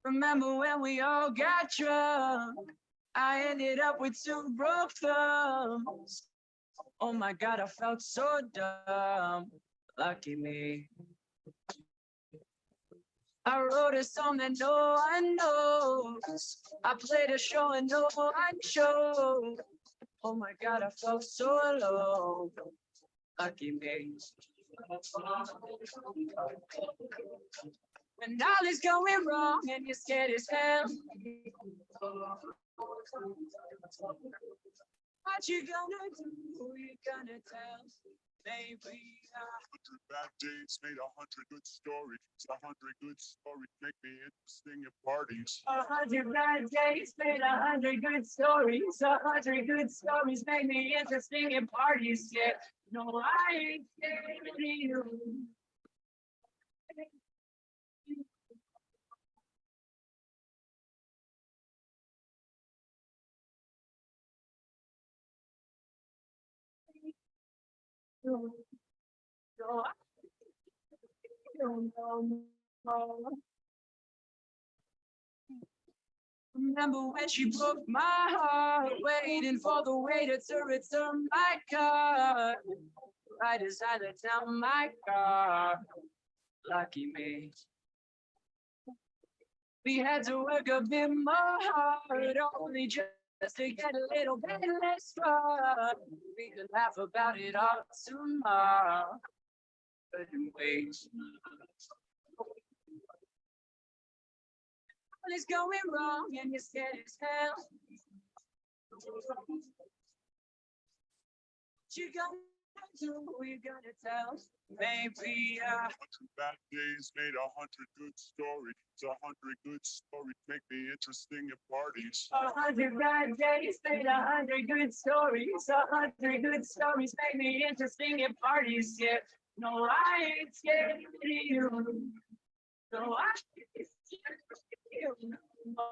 Remember when we all got drunk? I ended up with 2 broke thumbs. Oh my God, I felt so dumb. Lucky me. I wrote a song that no one knows. I played a show and no one showed. Oh my God, I felt so alone. Lucky me. When all is going wrong and you're scared as hell, what you gonna do? Who you gonna tell? Maybe 100 bad days made 100 good stories. 100 good stories make me interesting at parties. 100 bad days made 100 good stories. 100 good stories make me interesting at parties. Yeah, no, I ain't scared of you. No, no, I don't know. No. Remember when she broke my heart, waiting for the waiter to return my car. I decided to tell my car. Lucky me. We had to work a bit more hard, only just to get a little bit extra. We could laugh about it all tomorrow. Couldn't wait. All is going wrong and you're scared as hell. What you gonna do? Who you gonna tell? Maybe 100 bad days made 100 good stories. 100 good stories make me interesting at parties. 100 bad days made 100 good stories. 100 good stories make me interesting at parties. Yeah, no, I ain't scared of you. No, I ain't scared of you. No,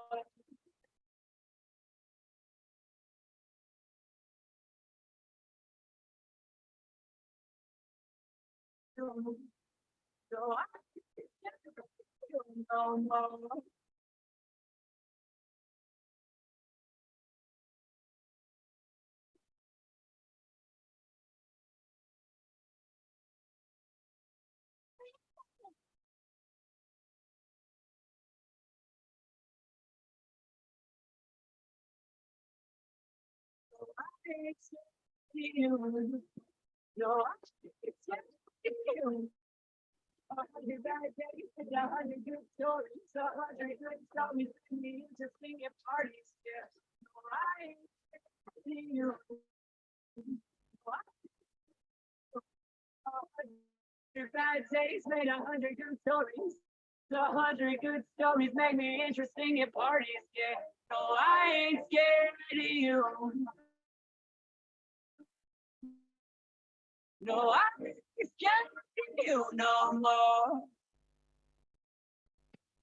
no, I ain't scared of you. No, no. I ain't scared of you. No, I ain't scared of you. 100 bad days and 100 good stories. 100 good stories make me interesting at parties. Yeah, no, I ain't scared of you. No, I 100 bad days made 100 good stories. 100 good stories make me interesting at parties. Yeah, no, I ain't scared of you. No, I ain't scared of you no more.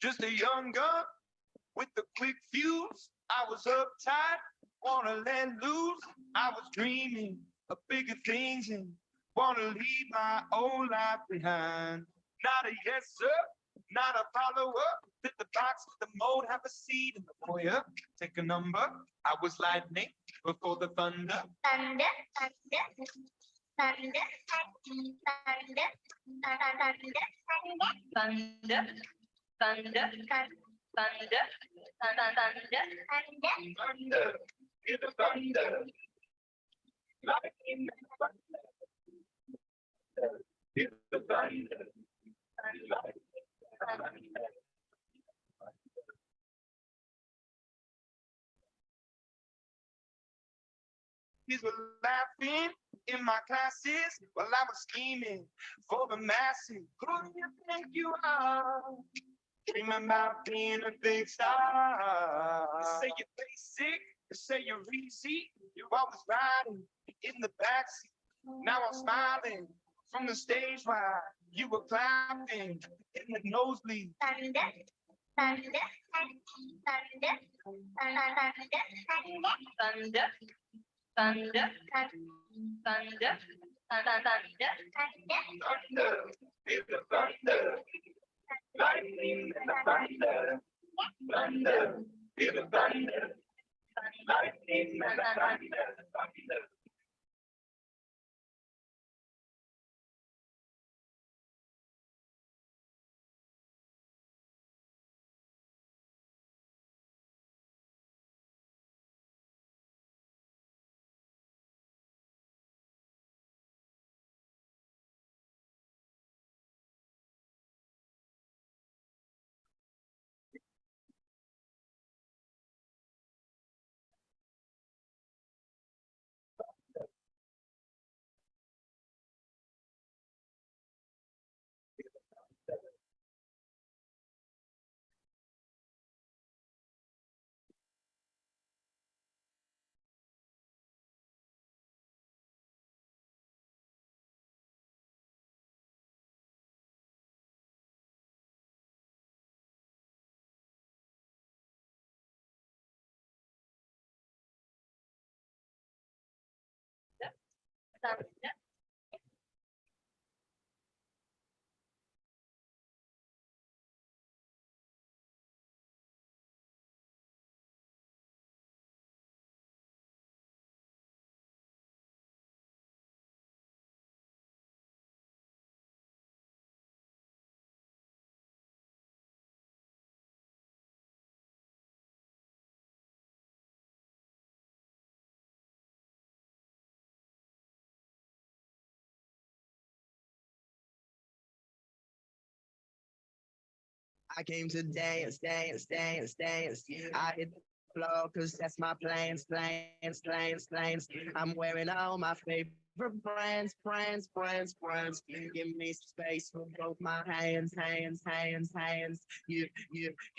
Just a young gun with a quick fuse. I was uptight, wanna let loose. I was dreaming of bigger things and wanna leave my old life behind. Not a yes, sir, not a follower. Fit the box with the mold, have a seat in the foyer. Take a number. I was lightning before the thunder. Thunder, thunder, thunder, thunder, thunder, thunder, thunder, Thunder, hear the thunder. Lightning, hear the thunder. Kids were laughing in my classes while I was scheming for the masses. Who do you think you are? Dreaming about being a big star. You say you're basic, you say you're easy. You're always riding in the backseat. Now I'm smiling from the stage while you were clapping in the nosebleed. thunder, thunder, thunder, thunder, thunder, thunder, Thunder, hear the thunder. Lightning and the thunder. Thunder, feel the thunder, lightning and thunder, thunder. thunder, I came to dance, dance, dance, dance. I hit the floor cause that's my plans, plans, plans, plans. I'm wearing all my favorite brands, brands, brands, brands. Give me space for both my hands, hands, hands, hands.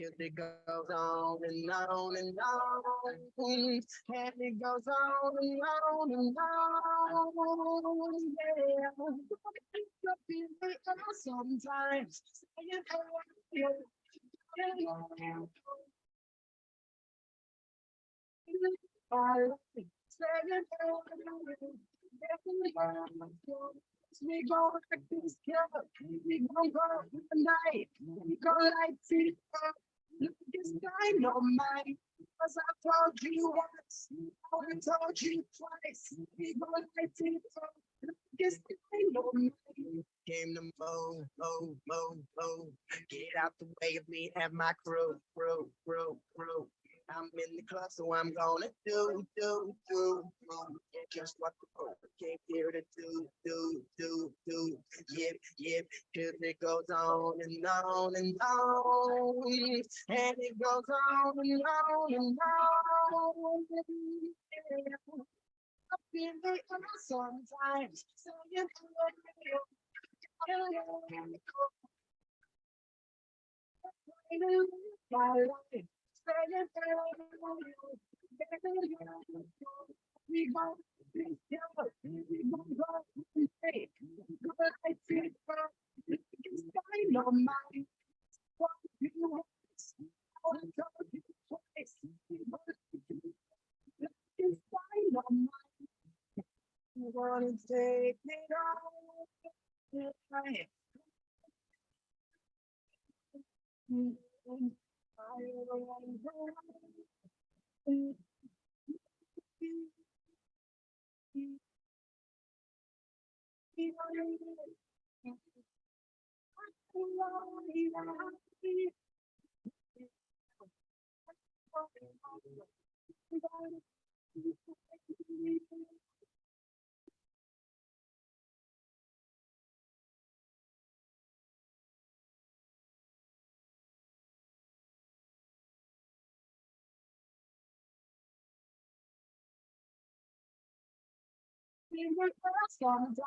Cause it goes on and on and on. And it goes on and on and on. Yeah. Sometimes. We go like this, we gon' go tonight. We go like this, look at this time on mine. Cause I told you once, I told you twice. We go like this, look at this time on mine. Came to move, move, move, move. Get out the way of me, have my crew, crew, crew, crew. I'm in the club, so I'm gonna do. And just what the fuck came here to do. Yep, cause it goes on and on and on. And it goes on and on and on. Yeah. I feel like sometimes, so you we go, we go, we take, good, I feel, it's fine on my, what you want, I told you twice, it's fine on my, you wanna take it all, I Sometimes,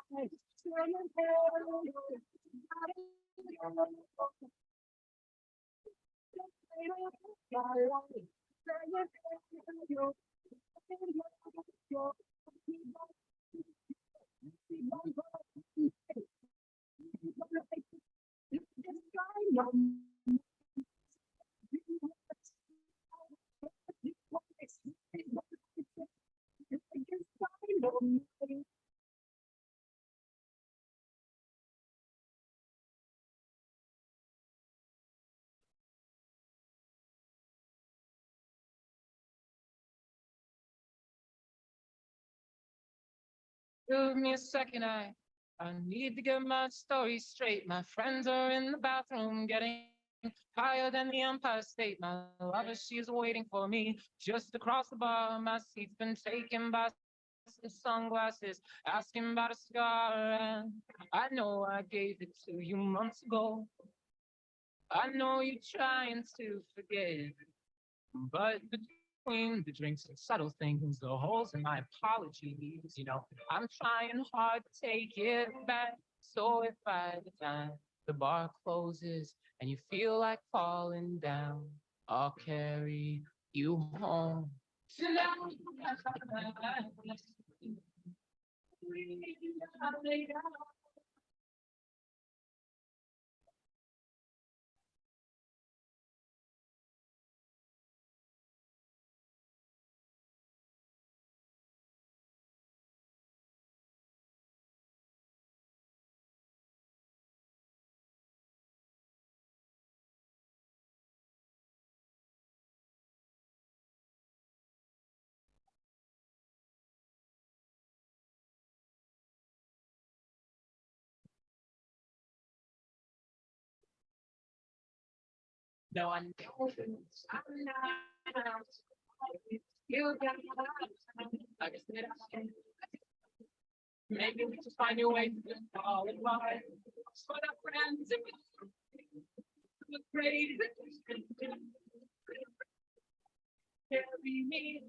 Give me a second, I need to get my story straight. My friends are in the bathroom getting higher than the Empire State. My lover, she's waiting for me just across the bar. My seat's been taken by some sunglasses, asking about a scar. And I know I gave it to you months ago. I know you're trying to forget, but between the drinks and subtle things, the holes in my apologies, I'm trying hard to take it back. So if by the time the bar closes and you feel like falling down, I'll carry you home. Tonight. No, I know I'm not. You got like I said, maybe we just find a way to just fall in line. For the friends, if it's great, carry me.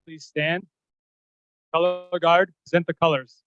Please stand. Color guard, present the colors.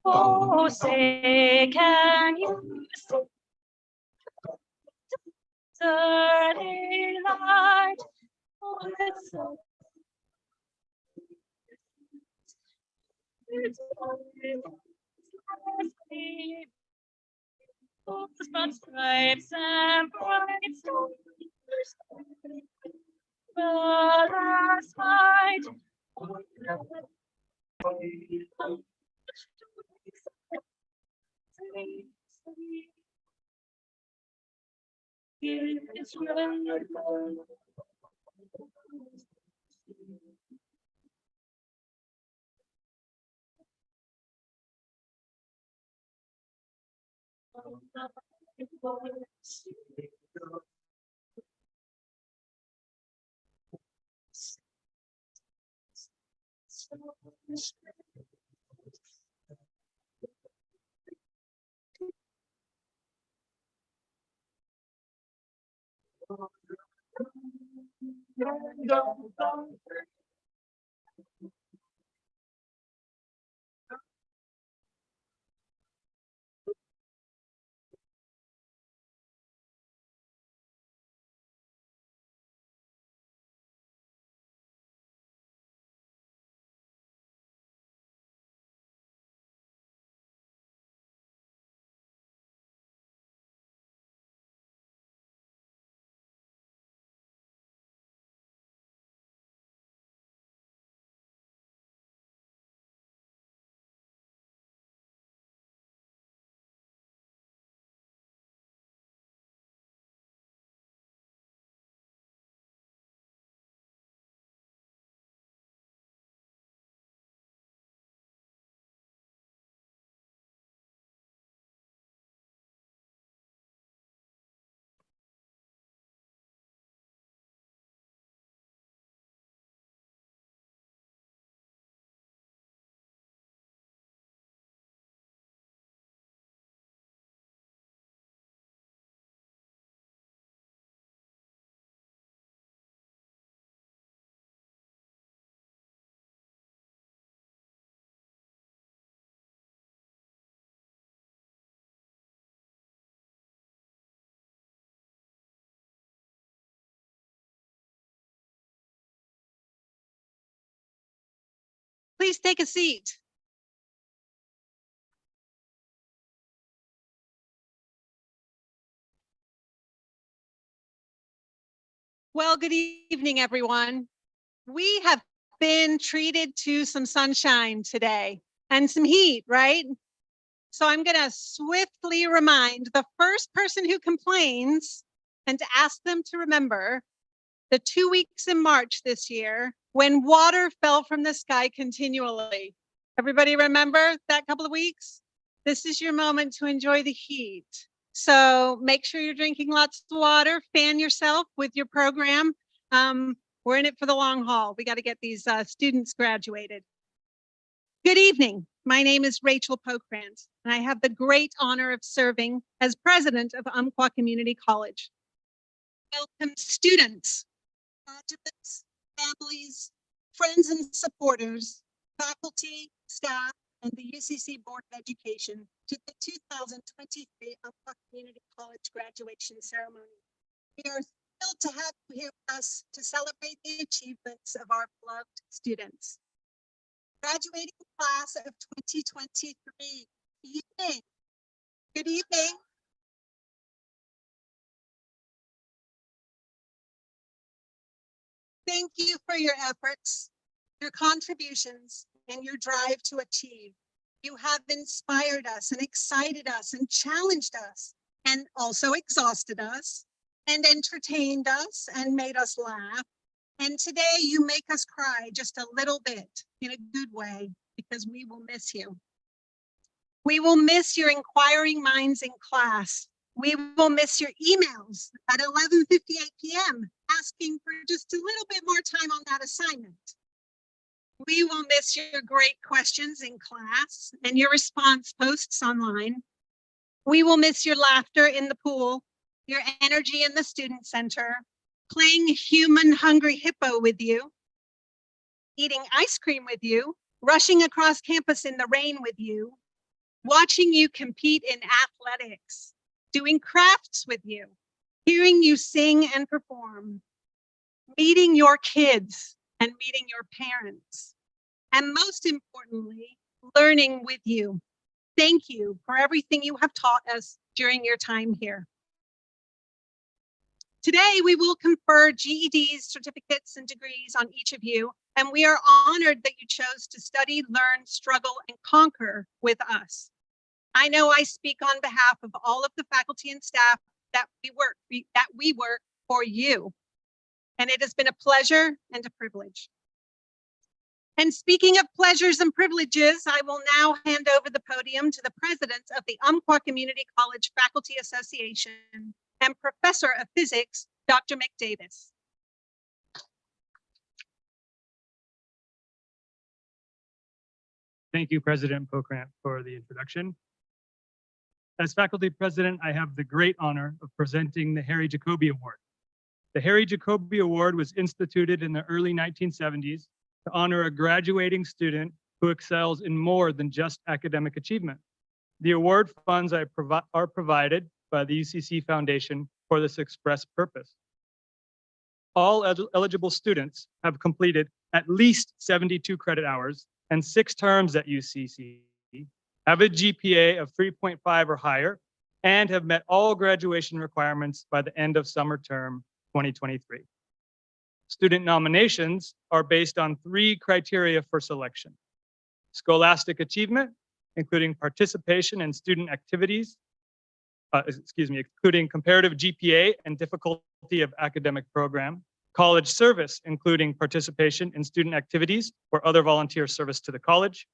Oh, say, can you see dirty light? Oh, it's so it's but stripes and bright stars. The last fight. It's wonderful. Please take a seat. Well, good evening, everyone. We have been treated to some sunshine today and some heat, right? So I'm going to swiftly remind the first person who complains and to ask them to remember the 2 weeks in March this year when water fell from the sky continually. Everybody remember that couple of weeks? This is your moment to enjoy the heat. So make sure you're drinking lots of water, fan yourself with your program. We're in it for the long haul. We got to get these students graduated. Good evening. My name is Rachel Pokrant, and I have the great honor of serving as president of Umpqua Community College. Welcome, students. graduates, families, friends and supporters, faculty, staff, and the UCC Board of Education to the 2023 Umpqua Community College graduation ceremony. We are thrilled to have you here with us to celebrate the achievements of our beloved students. Graduating class of 2023, evening. Good evening. Thank you for your efforts, your contributions, and your drive to achieve. You have inspired us and excited us and challenged us and also exhausted us and entertained us and made us laugh. And today you make us cry just a little bit in a good way because we will miss you. We will miss your inquiring minds in class. We will miss your emails at 11:58 p.m. asking for just a little bit more time on that assignment. We will miss your great questions in class and your response posts online. We will miss your laughter in the pool, your energy in the student center, playing human hungry hippo with you, eating ice cream with you, rushing across campus in the rain with you, watching you compete in athletics, doing crafts with you, hearing you sing and perform, meeting your kids and meeting your parents, and most importantly, learning with you. Thank you for everything you have taught us during your time here. Today, we will confer GEDs, certificates, and degrees on each of you, and we are honored that you chose to study, learn, struggle, and conquer with us. I know I speak on behalf of all of the faculty and staff that we work for you, and it has been a pleasure and a privilege. And speaking of pleasures and privileges, I will now hand over the podium to the president of the Umpqua Community College Faculty Association and professor of physics, Dr. Mick Davis. Thank you, President Pokrant, for the introduction. As faculty president, I have the great honor of presenting the Harry Jacoby Award. The Harry Jacoby Award was instituted in the early 1970s to honor a graduating student who excels in more than just academic achievement. The award funds are provided by the UCC Foundation for this express purpose. All eligible students have completed at least 72 credit hours and 6 terms at UCC, have a GPA of 3.5 or higher, and have met all graduation requirements by the end of summer term 2023. Student nominations are based on 3 criteria for selection: scholastic achievement, including participation in student activities, including comparative GPA and difficulty of academic program, college service, including participation in student activities or other volunteer service to the college,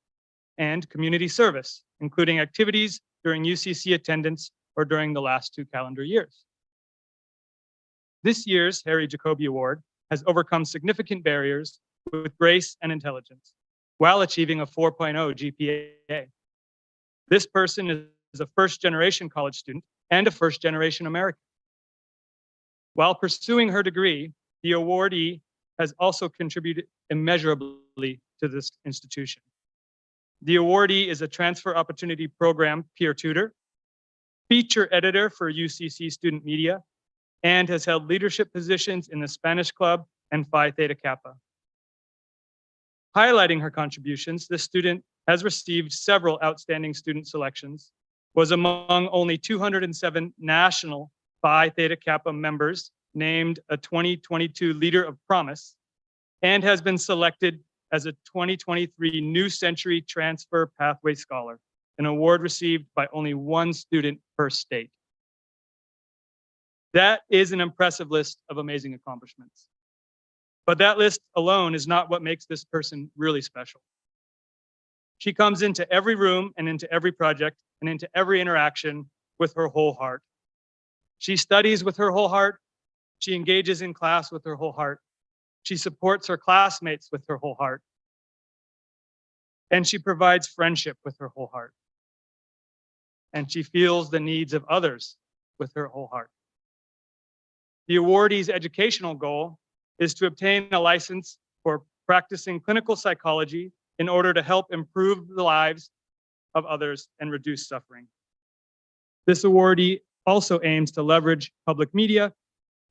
and community service, including activities during UCC attendance or during the last 2 calendar years. This year's Harry Jacoby Award has overcome significant barriers with grace and intelligence while achieving a 4.0 GPA. This person is a first-generation college student and a first-generation American. While pursuing her degree, the awardee has also contributed immeasurably to this institution. The awardee is a transfer opportunity program peer tutor, feature editor for UCC Student Media, and has held leadership positions in the Spanish Club and Phi Theta Kappa. Highlighting her contributions, this student has received several outstanding student selections, was among only 207 national Phi Theta Kappa members named a 2022 Leader of Promise, and has been selected as a 2023 New Century Transfer Pathway Scholar, an award received by only 1 student per state. That is an impressive list of amazing accomplishments. But that list alone is not what makes this person really special. She comes into every room and into every project and into every interaction with her whole heart. She studies with her whole heart. She engages in class with her whole heart. She supports her classmates with her whole heart. And she provides friendship with her whole heart. And she feels the needs of others with her whole heart. The awardee's educational goal is to obtain a license for practicing clinical psychology in order to help improve the lives of others and reduce suffering. This awardee also aims to leverage public media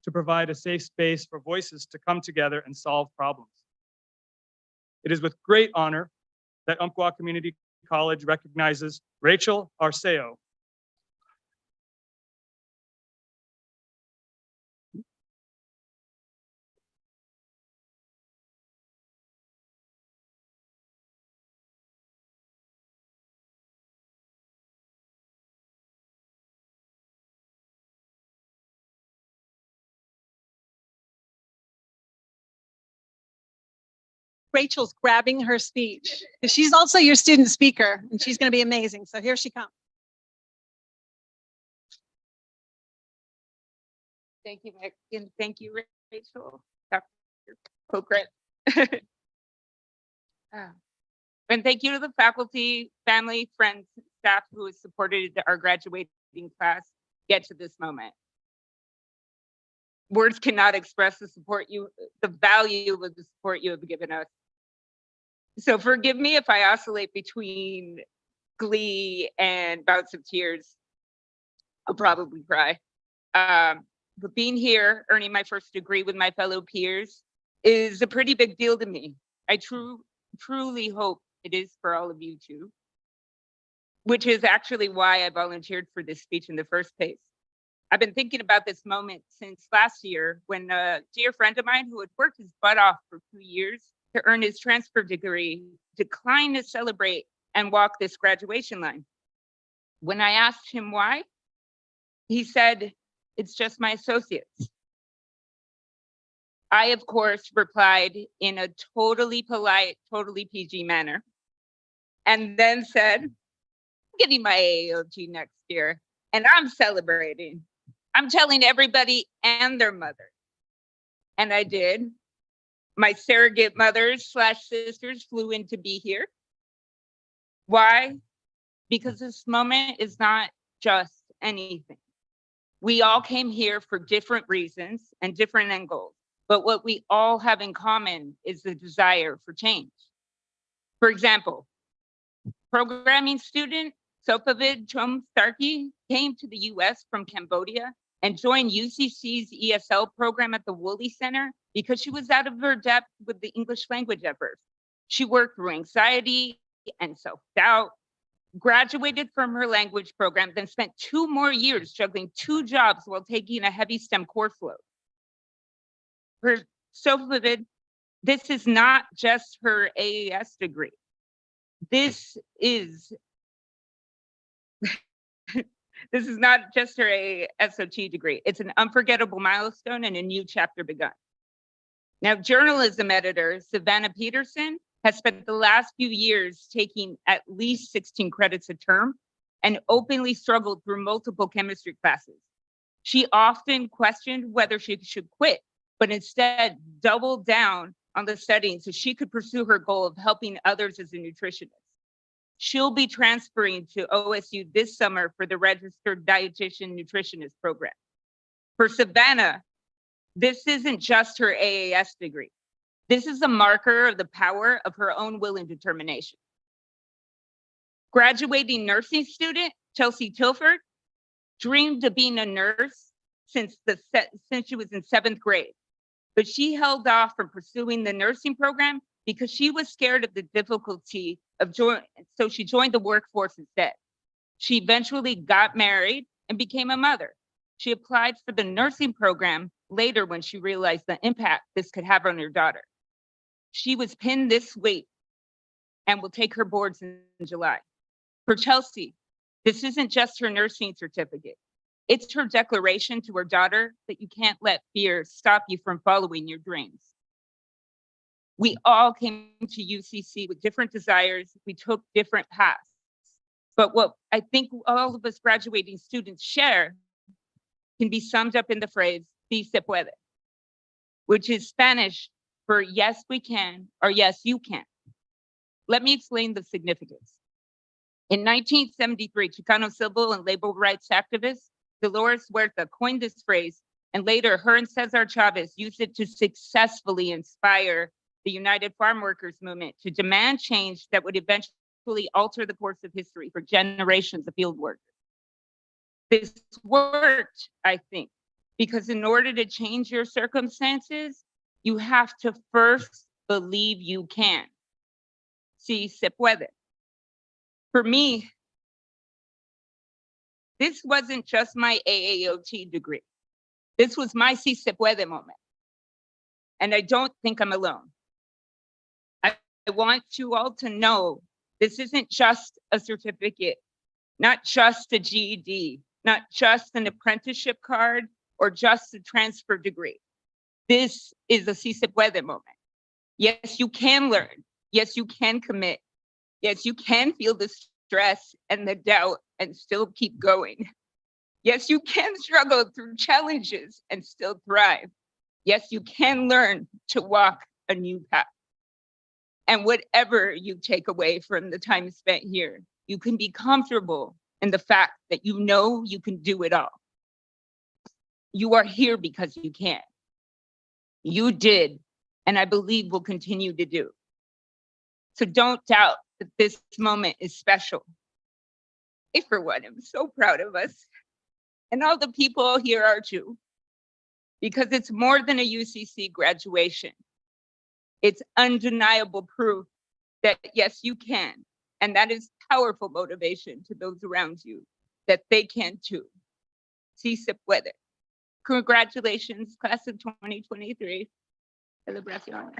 to provide a safe space for voices to come together and solve problems. It is with great honor that Umpqua Community College recognizes Rachel Arceo. Rachel's grabbing her speech. She's also your student speaker, and she's going to be amazing. So here she comes. Thank you, Mick, and thank you, Rachel, Dr. Pokret. And thank you to the faculty, family, friends, staff who has supported our graduating class get to this moment. Words cannot express the value of the support you have given us. So forgive me if I oscillate between glee and bouts of tears. I'll probably cry. But being here, earning my first degree with my fellow peers is a pretty big deal to me. I truly hope it is for all of you too, which is actually why I volunteered for this speech in the first place. I've been thinking about this moment since last year when a dear friend of mine who had worked his butt off for 2 years to earn his transfer degree declined to celebrate and walk this graduation line. When I asked him why, he said, "It's just my associates." I, of course, replied in a totally polite, totally PG manner, and then said, "I'm getting my AAOG next year, and I'm celebrating. I'm telling everybody and their mother." And I did. My surrogate mothers / sisters flew in to be here. Why? Because this moment is not just anything. We all came here for different reasons and different end goals, but what we all have in common is the desire for change. For example, programming student Sopavid Chom Starkey came to the US from Cambodia and joined UCC's ESL program at the Woolley Center because she was out of her depth with the English language at first. She worked through anxiety and self-doubt, graduated from her language program, then spent 2 more years juggling 2 jobs while taking a heavy STEM course load. For Sopavid, this is not just her AAS degree. This is not just her SOT degree. It's an unforgettable milestone and a new chapter begun. Now, journalism editor Savannah Peterson has spent the last few years taking at least 16 credits a term and openly struggled through multiple chemistry classes. She often questioned whether she should quit, but instead doubled down on the studying so she could pursue her goal of helping others as a nutritionist. She'll be transferring to OSU this summer for the registered dietitian nutritionist program. For Savannah, this isn't just her AAS degree. This is a marker of the power of her own will and determination. Graduating nursing student Chelsea Tilford dreamed of being a nurse since she was in 7th grade, but she held off from pursuing the nursing program because she was scared of the difficulty of so she joined the workforce instead. She eventually got married and became a mother. She applied for the nursing program later when she realized the impact this could have on her daughter. She was pinned this week and will take her boards in July. For Chelsea, this isn't just her nursing certificate. It's her declaration to her daughter that you can't let fear stop you from following your dreams. We all came to UCC with different desires. We took different paths. But what I think all of us graduating students share can be summed up in the phrase, "Si se puede," which is Spanish for yes, we can, or yes, you can. Let me explain the significance. In 1973, Chicano civil and labor rights activist Dolores Huerta coined this phrase And later, her and Cesar Chavez used it to successfully inspire the United Farm Workers Movement to demand change that would eventually alter the course of history for generations of field workers. This worked, I think, because in order to change your circumstances, you have to first believe you can. Si se puede. For me, this wasn't just my AAOT degree. This was my si se puede moment. And I don't think I'm alone. I want you all to know this isn't just a certificate, not just a GED, not just an apprenticeship card, or just a transfer degree. This is a si se puede moment. Yes, you can learn. Yes, you can commit. Yes, you can feel the stress and the doubt and still keep going. Yes, you can struggle through challenges and still thrive. Yes, you can learn to walk a new path. And whatever you take away from the time spent here, you can be comfortable in the fact that you know you can do it all. You are here because you can. You did, and I believe will continue to do. So don't doubt that this moment is special. I, for one, am so proud of us. And all the people here are too, because it's more than a UCC graduation. It's undeniable proof that yes, you can. And that is powerful motivation to those around you that they can too. Si se puede. Congratulations, class of 2023. Celebraciones.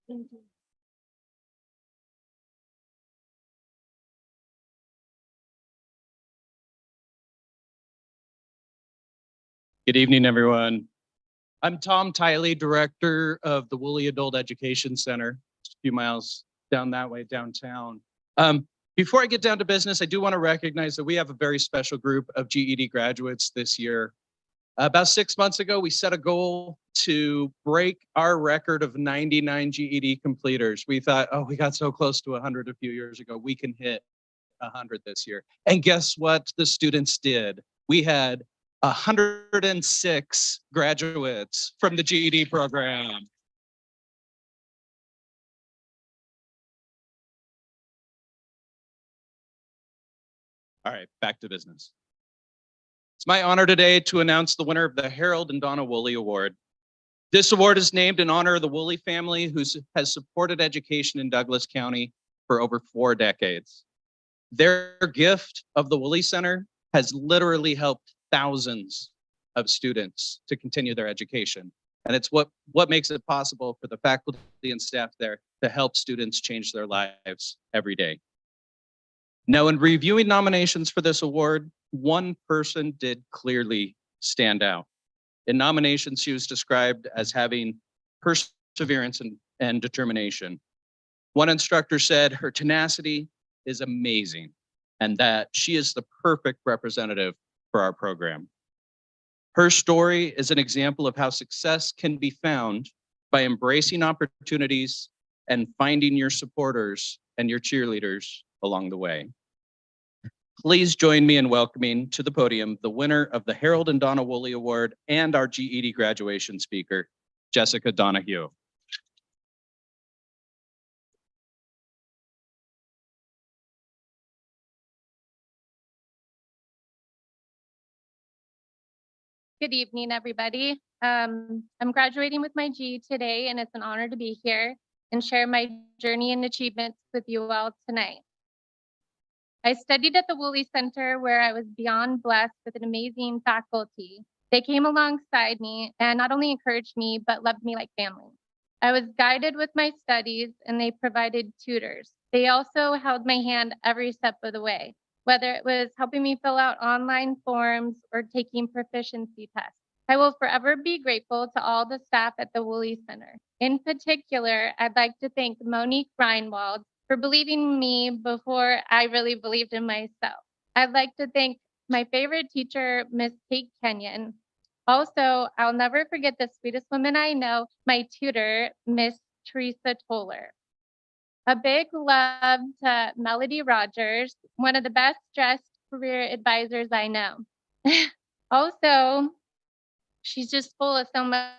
Thank you. Good evening, everyone. I'm Tom Tiley, Director of the Woolley Adult Education Center, just a few miles down that way downtown. Before I get down to business, I do want to recognize that we have a very special group of GED graduates this year. About 6 months ago, we set a goal to break our record of 99 GED completers. We thought, oh, we got so close to 100 a few years ago, we can hit 100 this year. And guess what the students did? We had 106 graduates from the GED program. All right, back to business. It's my honor today to announce the winner of the Harold and Donna Woolley Award. This award is named in honor of the Woolley family who has supported education in Douglas County for over 4 decades. Their gift of the Woolley Center has literally helped thousands of students to continue their education. And it's what makes it possible for the faculty and staff there to help students change their lives every day. Now, in reviewing nominations for this award, one person did clearly stand out. In nominations, she was described as having perseverance and determination. One instructor said her tenacity is amazing and that she is the perfect representative for our program. Her story is an example of how success can be found by embracing opportunities and finding your supporters and your cheerleaders along the way. Please join me in welcoming to the podium the winner of the Harold and Donna Woolley Award and our GED graduation speaker, Jessica Donahue. Good evening, everybody. I'm graduating with my GED today, and it's an honor to be here and share my journey and achievements with you all tonight. I studied at the Woolley Center, where I was beyond blessed with an amazing faculty. They came alongside me and not only encouraged me, but loved me like family. I was guided with my studies, and they provided tutors. They also held my hand every step of the way, whether it was helping me fill out online forms or taking proficiency tests. I will forever be grateful to all the staff at the Woolley Center. In particular, I'd like to thank Monique Reinwald for believing in me before I really believed in myself. I'd like to thank my favorite teacher, Miss Kate Kenyon. Also, I'll never forget the sweetest woman I know, my tutor, Miss Teresa Toller. A big love to Melody Rogers, one of the best dressed career advisors I know. Also, she's just full of so much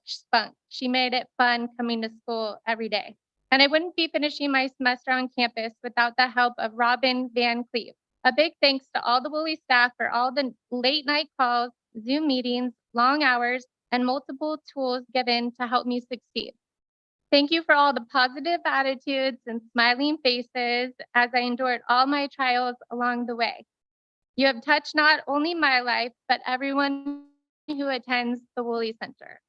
spunk. She made it fun coming to school every day. And I wouldn't be finishing my semester on campus without the help of Robin Van Cleve. A big thanks to all the Woolley staff for all the late night calls, Zoom meetings, long hours, and multiple tools given to help me succeed. Thank you for all the positive attitudes and smiling faces as I endured all my trials along the way. You have touched not only my life, but everyone who attends the Woolley Center.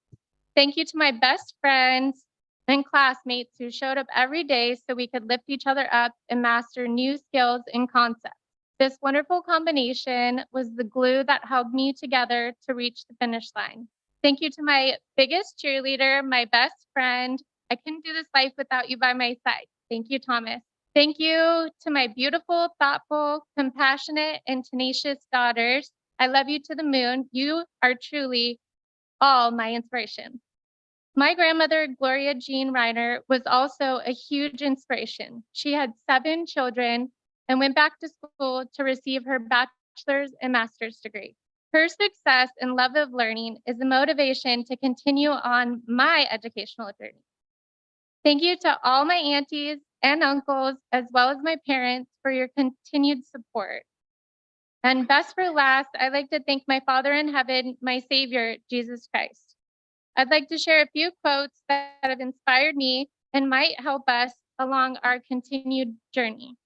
Thank you to my best friends and classmates who showed up every day so we could lift each other up and master new skills and concepts. This wonderful combination was the glue that held me together to reach the finish line. Thank you to my biggest cheerleader, my best friend. I couldn't do this life without you by my side. Thank you, Thomas. Thank you to my beautiful, thoughtful, compassionate, and tenacious daughters. I love you to the moon. You are truly all my inspiration. My grandmother, Gloria Jean Reiner, was also a huge inspiration. She had 7 children and went back to school to receive her bachelor's and master's degree. Her success and love of learning is a motivation to continue on my educational journey. Thank you to all my aunties and uncles, as well as my parents, for your continued support. And best for last, I'd like to thank my Father in heaven, my Savior, Jesus Christ. I'd like to share a few quotes that have inspired me and might help us along our continued journey.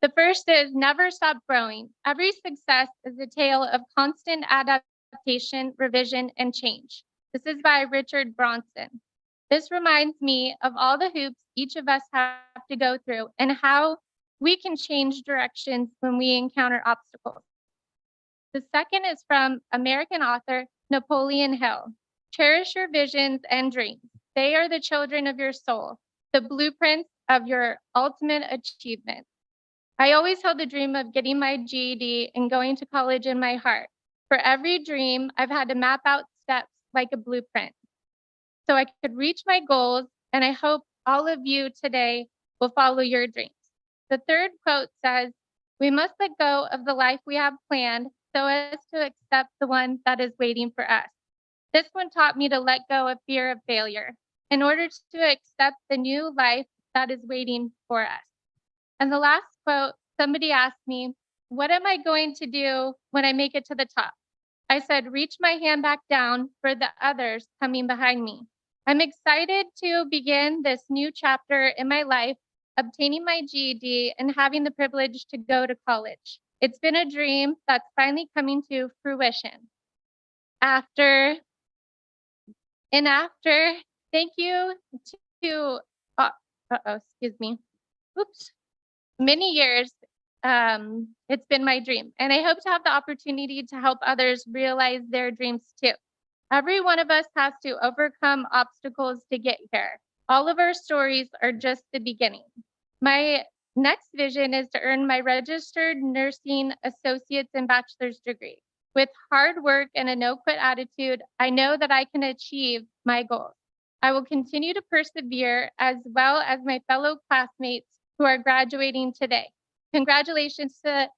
The first is never stop growing. Every success is a tale of constant adaptation, revision, and change. This is by Richard Bronson. This reminds me of all the hoops each of us have to go through and how we can change directions when we encounter obstacles. The second is from American author Napoleon Hill. Cherish your visions and dreams. They are the children of your soul, the blueprints of your ultimate achievement. I always held the dream of getting my GED and going to college in my heart. For every dream, I've had to map out steps like a blueprint so I could reach my goals, and I hope all of you today will follow your dreams. The third quote says, "We must let go of the life we have planned so as to accept the one that is waiting for us." This one taught me to let go of fear of failure in order to accept the new life that is waiting for us. And the last quote, somebody asked me, "What am I going to do when I make it to the top?" I said, "Reach my hand back down for the others coming behind me." I'm excited to begin this new chapter in my life, obtaining my GED and having the privilege to go to college. It's been a dream that's finally coming to fruition. After, thank you to, excuse me. Oops. Many years, it's been my dream, and I hope to have the opportunity to help others realize their dreams too. Every one of us has to overcome obstacles to get here. All of our stories are just the beginning. My next vision is to earn my registered nursing associate's and bachelor's degree. With hard work and a no-quit attitude, I know that I can achieve my goals. I will continue to persevere, as well as my fellow classmates who are graduating today. Congratulations to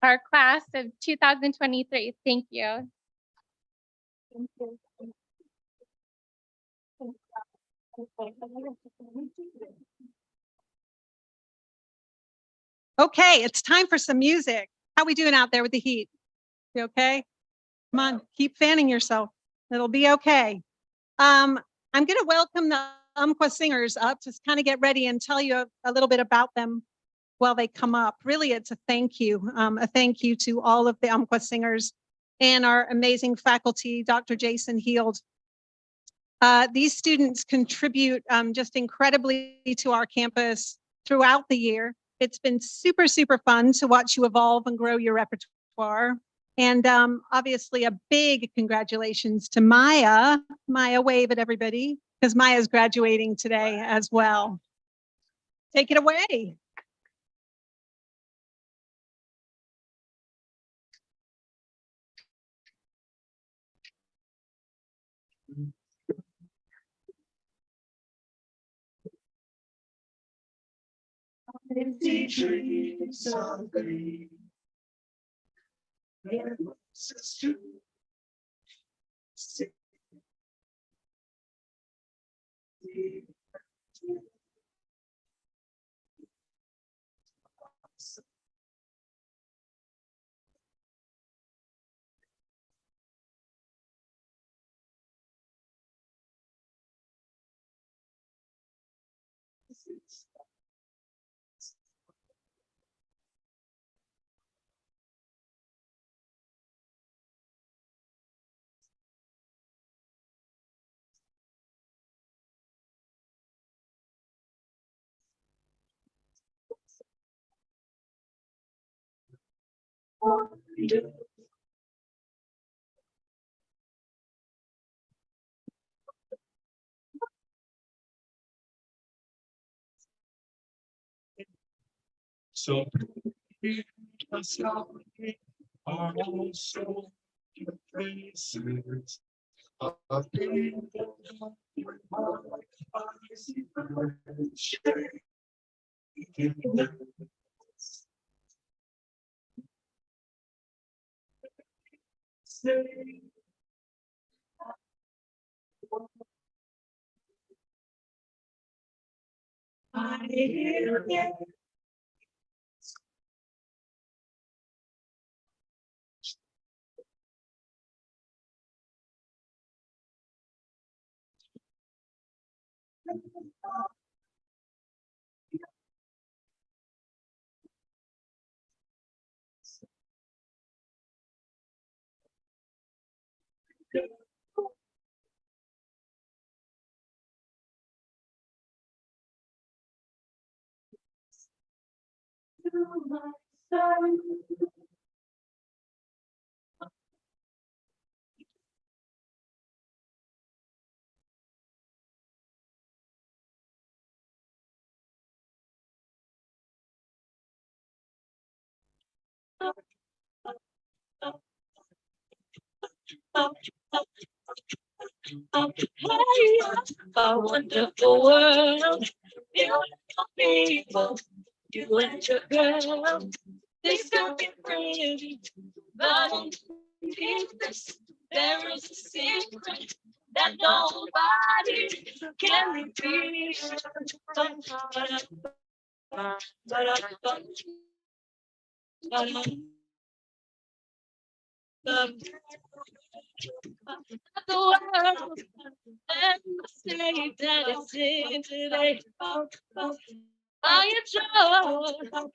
our class of 2023. Thank you. Okay, it's time for some music. How we doing out there with the heat? You okay? Come on, keep fanning yourself. It'll be okay. I'm going to welcome the Umpqua singers up to kind of get ready and tell you a little bit about them while they come up. Really, it's a thank you to all of the Umpqua singers and our amazing faculty, Dr. Jason Heald. These students contribute just incredibly to our campus throughout the year. It's been super, super fun to watch you evolve and grow your repertoire. And obviously a big congratulations to Maya. Maya, wave at everybody, because Maya's graduating today as well. Take it away. empty dreams of green. It moves us to see. So us out are also your faces of people with my eyes shaking. Say I hear it. To my son. Hey, a wonderful world, beautiful people, you and your girl. They still be pretty, but underneath this, there is a secret that nobody can reveal. The world and say that it's in today. I enjoy and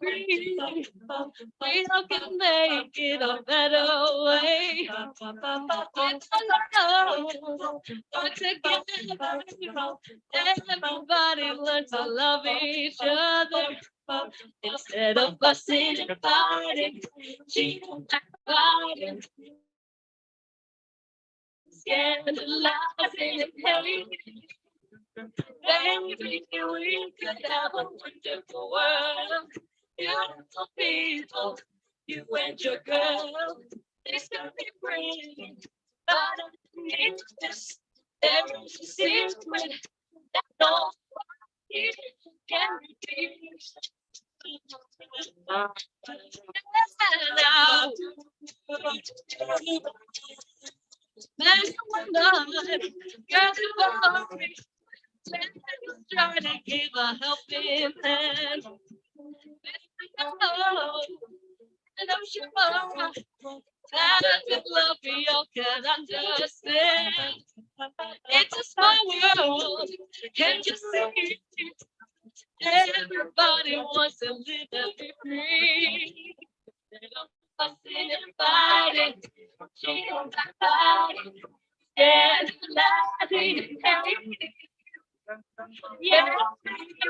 agree. We all can make it a better way. It's a love, but together, everybody learn to love each other. Instead of fussing and fighting, cheating and fighting, scandalizing and hating. Baby, we could have a wonderful world. Beautiful people, you and your girl. It's gonna be pretty, but underneath this, there is a secret that nobody can reveal. Man, one night, girl, glory. Let's try to give a helping hand. And I'm sure that with love we all can understand. It's a small world, can't you see? Everybody wants to live and be free. They're fussing and fighting, cheating and fighting, scandalizing and hating. Yeah,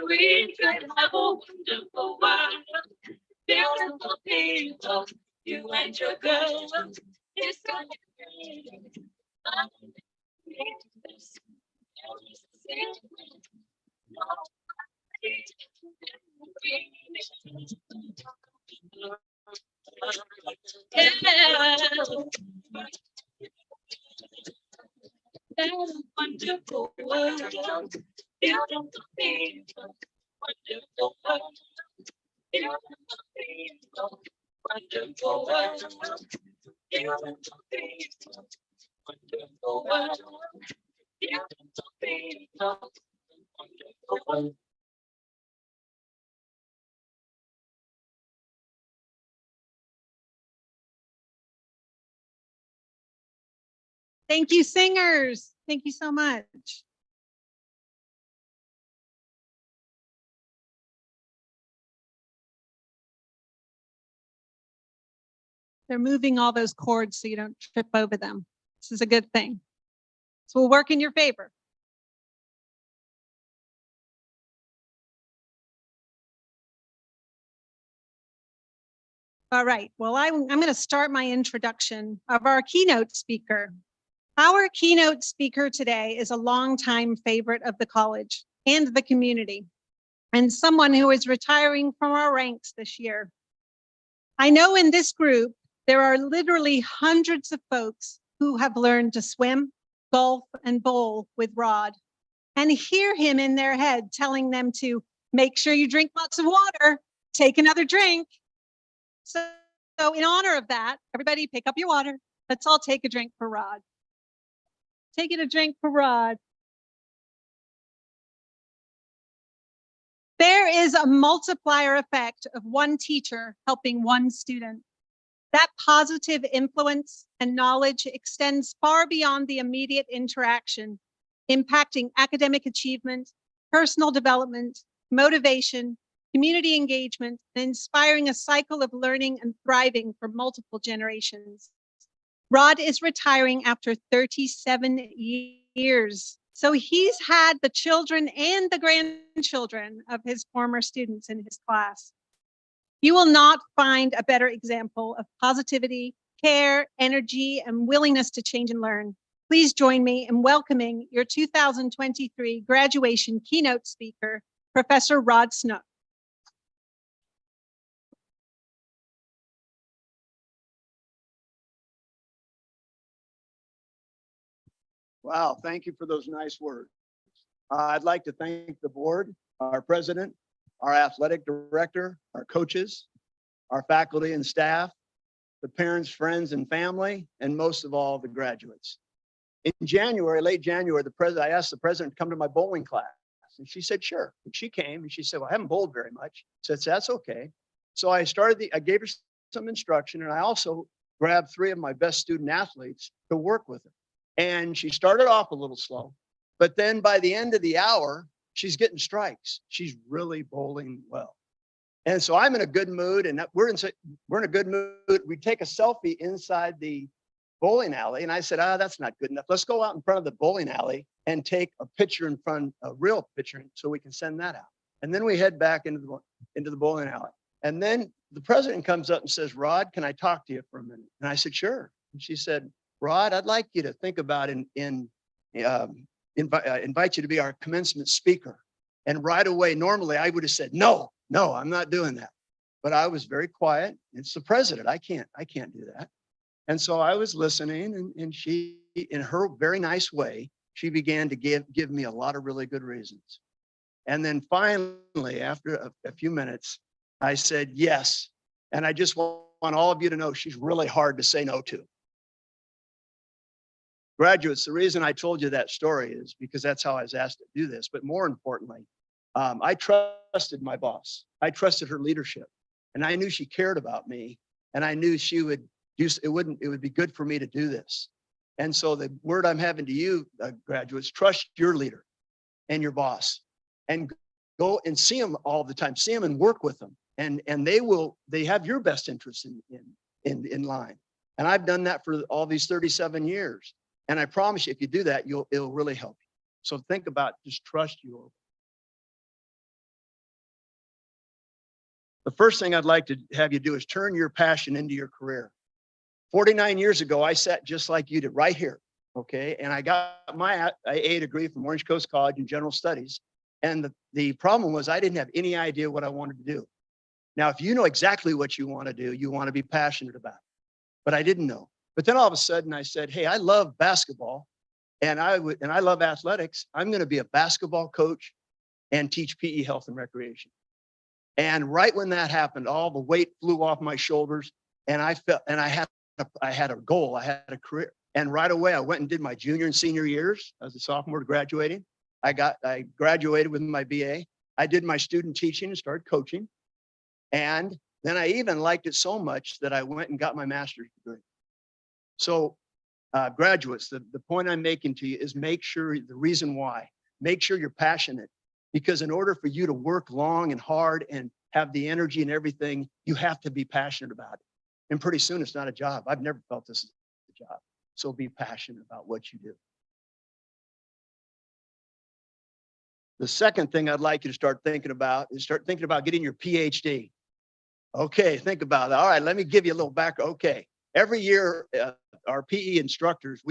we could have a wonderful world. Beautiful people, you and your girl. It's gonna be great. Yeah, wonderful world. Beautiful people, Wonderful world. Beautiful people. Wonderful world. Beautiful people. Wonderful world. Beautiful people. Wonderful world. Thank you, singers. Thank you so much. They're moving all those chords so you don't trip over them. This is a good thing. So we'll work in your favor. All right, well, I'm going to start my introduction of our keynote speaker. Our keynote speaker today is a longtime favorite of the college and the community, and someone who is retiring from our ranks this year. I know in this group, there are literally hundreds of folks who have learned to swim, golf, and bowl with Rod, and hear him in their head telling them to make sure you drink lots of water, take another drink. So in honor of that, everybody pick up your water. Let's all take a drink for Rod. Taking a drink for Rod. There is a multiplier effect of one teacher helping one student. That positive influence and knowledge extends far beyond the immediate interaction, impacting academic achievement, personal development, motivation, community engagement, and inspiring a cycle of learning and thriving for multiple generations. Rod is retiring after 37 years. So he's had the children and the grandchildren of his former students in his class. You will not find a better example of positivity, care, energy, and willingness to change and learn. Please join me in welcoming your 2023 graduation keynote speaker, Professor Rod Snook. Wow, thank you for those nice words. I'd like to thank the board, our president, our athletic director, our coaches, our faculty and staff, the parents, friends, and family, and most of all, the graduates. In January, late January, I asked the president to come to my bowling class, and she said, sure. And she came, and she said, well, I haven't bowled very much. I said, that's okay. So I gave her some instruction, and I also grabbed 3 of my best student athletes to work with her. And she started off a little slow, but then by the end of the hour, she's getting strikes. She's really bowling well. And so I'm in a good mood, and we're in a good mood. We take a selfie inside the bowling alley, and I said, that's not good enough. Let's go out in front of the bowling alley and take a picture in front, a real picture, so we can send that out. And then we head back into the bowling alley. And then the president comes up and says, Rod, can I talk to you for a minute? And I said, sure. And she said, Rod, I'd like you to think about invite you to be our commencement speaker. And right away, normally I would have said, no, I'm not doing that. But I was very quiet. It's the president. I can't do that. And so I was listening, and she, in her very nice way, she began to give me a lot of really good reasons. And then finally, after a few minutes, I said, yes. And I just want all of you to know she's really hard to say no to. Graduates, the reason I told you that story is because that's how I was asked to do this. But more importantly, I trusted my boss. I trusted her leadership, and I knew she cared about me, and I knew she would it would be good for me to do this. And so the word I'm having to you, graduates, trust your leader and your boss, and go and see them all the time. See them and work with them, and they have your best interests in line. And I've done that for all these 37 years. And I promise you, if you do that, it'll really help you. So think about just trust you. The first thing I'd like to have you do is turn your passion into your career. 49 years ago, I sat just like you did right here, okay? And I got my AA degree from Orange Coast College in General Studies. And the problem was I didn't have any idea what I wanted to do. Now, if you know exactly what you want to do, you want to be passionate about it. But I didn't know. But then all of a sudden I said, hey, I love basketball and I love athletics. I'm going to be a basketball coach and teach PE health and recreation. And right when that happened, all the weight flew off my shoulders, and I felt, and I had a goal, I had a career. And right away, I went and did my junior and senior years as a sophomore graduating. I graduated with my BA. I did my student teaching and started coaching. And then I even liked it so much that I went and got my master's degree. So graduates, the point I'm making to you is make sure the reason why, make sure you're passionate, because in order for you to work long and hard and have the energy and everything, you have to be passionate about it. And pretty soon it's not a job. I've never felt this is a job. So be passionate about what you do. The second thing I'd like you to start thinking about is start thinking about getting your PhD. Okay, think about it. All right, let me give you a little back. Okay, every year, our PE instructors,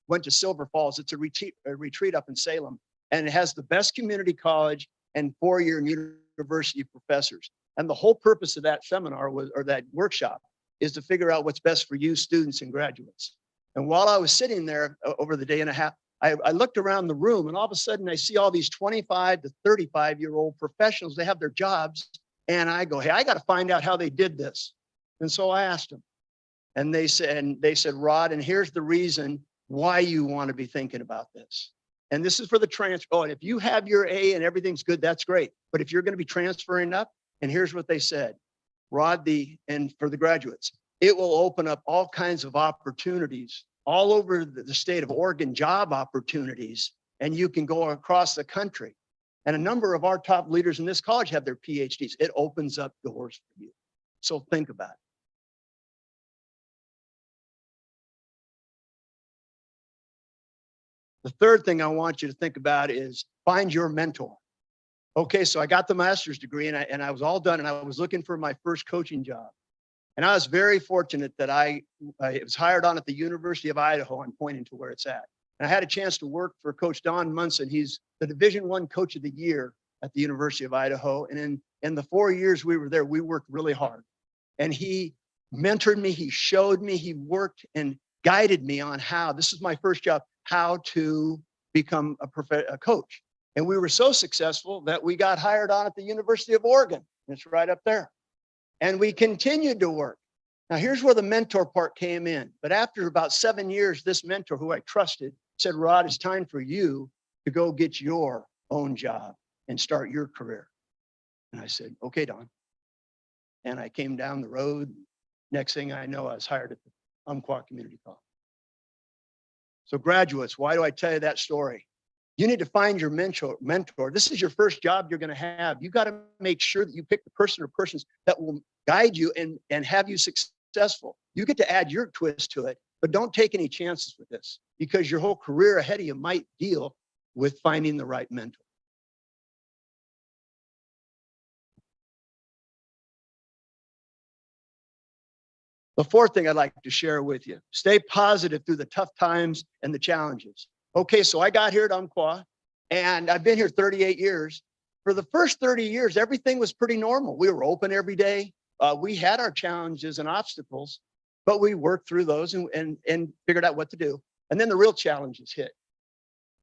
went to Silver Falls. It's a retreat up in Salem, and it has the best community college and four-year university professors. And the whole purpose of that seminar or that workshop is to figure out what's best for you students and graduates. And while I was sitting there over the day and a half, I looked around the room, and all of a sudden I see all these 25 to 35-year-old professionals. They have their jobs, and I go, hey, I got to find out how they did this. And so I asked them, and they said, Rod, and here's the reason why you want to be thinking about this. And this is for the transfer. Oh, and if you have your A and everything's good, that's great. But if you're going to be transferring up, and here's what they said, Rod, and for the graduates, it will open up all kinds of opportunities all over the state of Oregon, job opportunities, and you can go across the country. And a number of our top leaders in this college have their PhDs. It opens up doors for you. So think about it. The third thing I want you to think about is find your mentor. Okay, so I got the master's degree and I was all done, and I was looking for my first coaching job. And I was very fortunate that I was hired on at the University of Idaho. I'm pointing to where it's at. And I had a chance to work for Coach Don Munson. He's the Division I Coach of the Year at the University of Idaho. And in the 4 years we were there, we worked really hard. And he mentored me, he showed me, he worked and guided me on how, this is my first job, how to become a coach. And we were so successful that we got hired on at the University of Oregon. It's right up there. And we continued to work. Now, here's where the mentor part came in. But after about 7 years, this mentor who I trusted said, Rod, it's time for you to go get your own job and start your career. And I said, okay, Don. And I came down the road. Next thing I know, I was hired at the Umpqua Community College. So graduates, why do I tell you that story? You need to find your mentor. This is your first job you're going to have. You got to make sure that you pick the person or persons that will guide you and have you successful. You get to add your twist to it, but don't take any chances with this, because your whole career ahead of you might deal with finding the right mentor. The fourth thing I'd like to share with you, stay positive through the tough times and the challenges. Okay, so I got here at Umpqua, and I've been here 38 years. For the first 30 years, everything was pretty normal. We were open every day. We had our challenges and obstacles, but we worked through those and figured out what to do. And then the real challenges hit.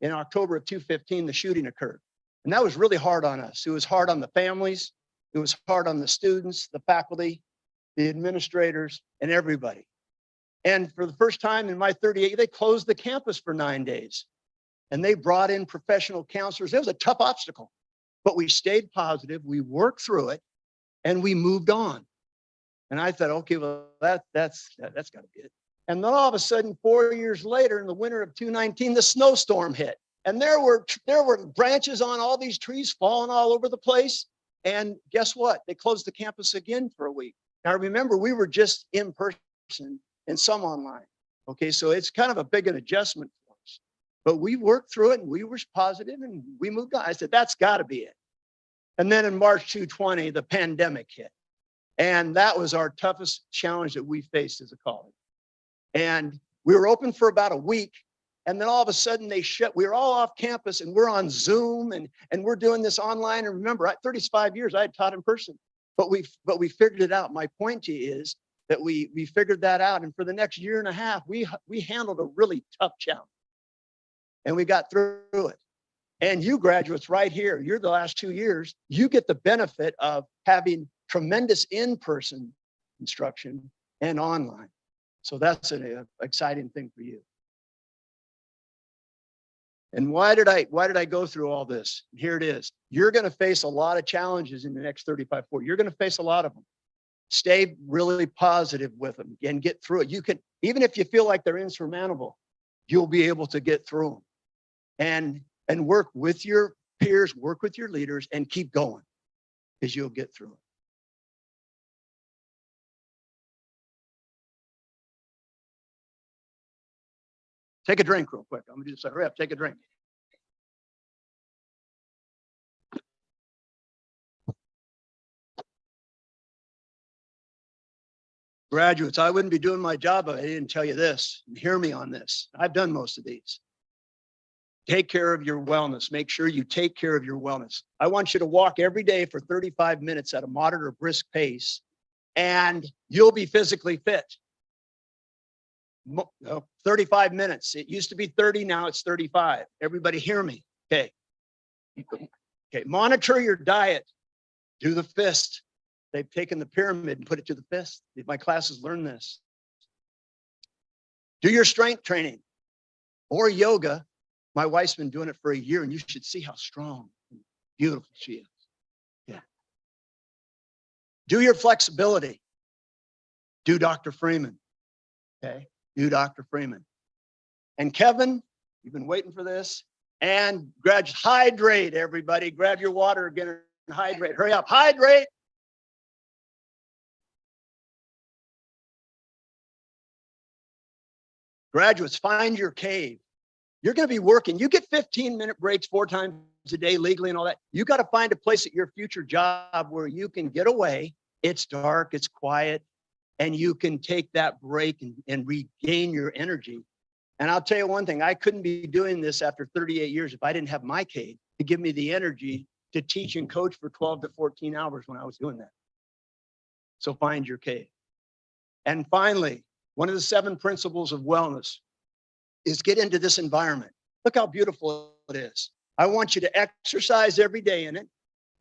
In October of 2015, the shooting occurred. And that was really hard on us. It was hard on the families. It was hard on the students, the faculty, the administrators, and everybody. And for the first time in my 38, they closed the campus for 9 days. And they brought in professional counselors. It was a tough obstacle, but we stayed positive. We worked through it, and we moved on. And I thought, okay, well, that's got to be it. And then all of a sudden, 4 years later, in the winter of 2019, the snowstorm hit. And there were branches on all these trees falling all over the place. And guess what? They closed the campus again for a week. Now, remember, we were just in person and some online. Okay, so it's kind of a big an adjustment for us. But we worked through it, and we were positive, and we moved on. I said, that's got to be it. And then in March 2020, the pandemic hit. And that was our toughest challenge that we faced as a college. And we were open for about a week. And then all of a sudden they shut. We were all off campus, and we're on Zoom, and we're doing this online. And remember, 35 years I had taught in person, but we figured it out. My point to you is that we figured that out. And for the next year and a half, we handled a really tough challenge, and we got through it. And you graduates right here, you're the last 2 years, you get the benefit of having tremendous in-person instruction and online. So that's an exciting thing for you. And why did I go through all this? Here it is. You're going to face a lot of challenges in the next 35, 40. You're going to face a lot of them. Stay really positive with them and get through it. You can, even if you feel like they're insurmountable, you'll be able to get through them and work with your peers, work with your leaders, and keep going because you'll get through it. Take a drink real quick. I'm gonna just say, hurry up, take a drink. Graduates, I wouldn't be doing my job if I didn't tell you this. Hear me on this. I've done most of these. Take care of your wellness. Make sure you take care of your wellness. I want you to walk every day for 35 minutes at a moderate or brisk pace, and you'll be physically fit. 35 minutes. It used to be 30, now it's 35. Everybody hear me. Okay. Okay. Monitor your diet. Do the fist. They've taken the pyramid and put it to the fist. My classes learn this. Do your strength training or yoga. My wife's been doing it for a year, and you should see how strong and beautiful she is. Yeah. Do your flexibility. Do Dr. Freeman. Okay. Do Dr. Freeman. And Kevin, you've been waiting for this. And hydrate, everybody. Grab your water again and hydrate. Hurry up, hydrate. Graduates, find your cave. You're going to be working. You get 15-minute breaks 4 times a day legally and all that. You got to find a place at your future job where you can get away. It's dark, it's quiet, and you can take that break and regain your energy. And I'll tell you one thing, I couldn't be doing this after 38 years if I didn't have my cave to give me the energy to teach and coach for 12 to 14 hours when I was doing that. So find your cave. And finally, one of the 7 principles of wellness is get into this environment. Look how beautiful it is. I want you to exercise every day in it.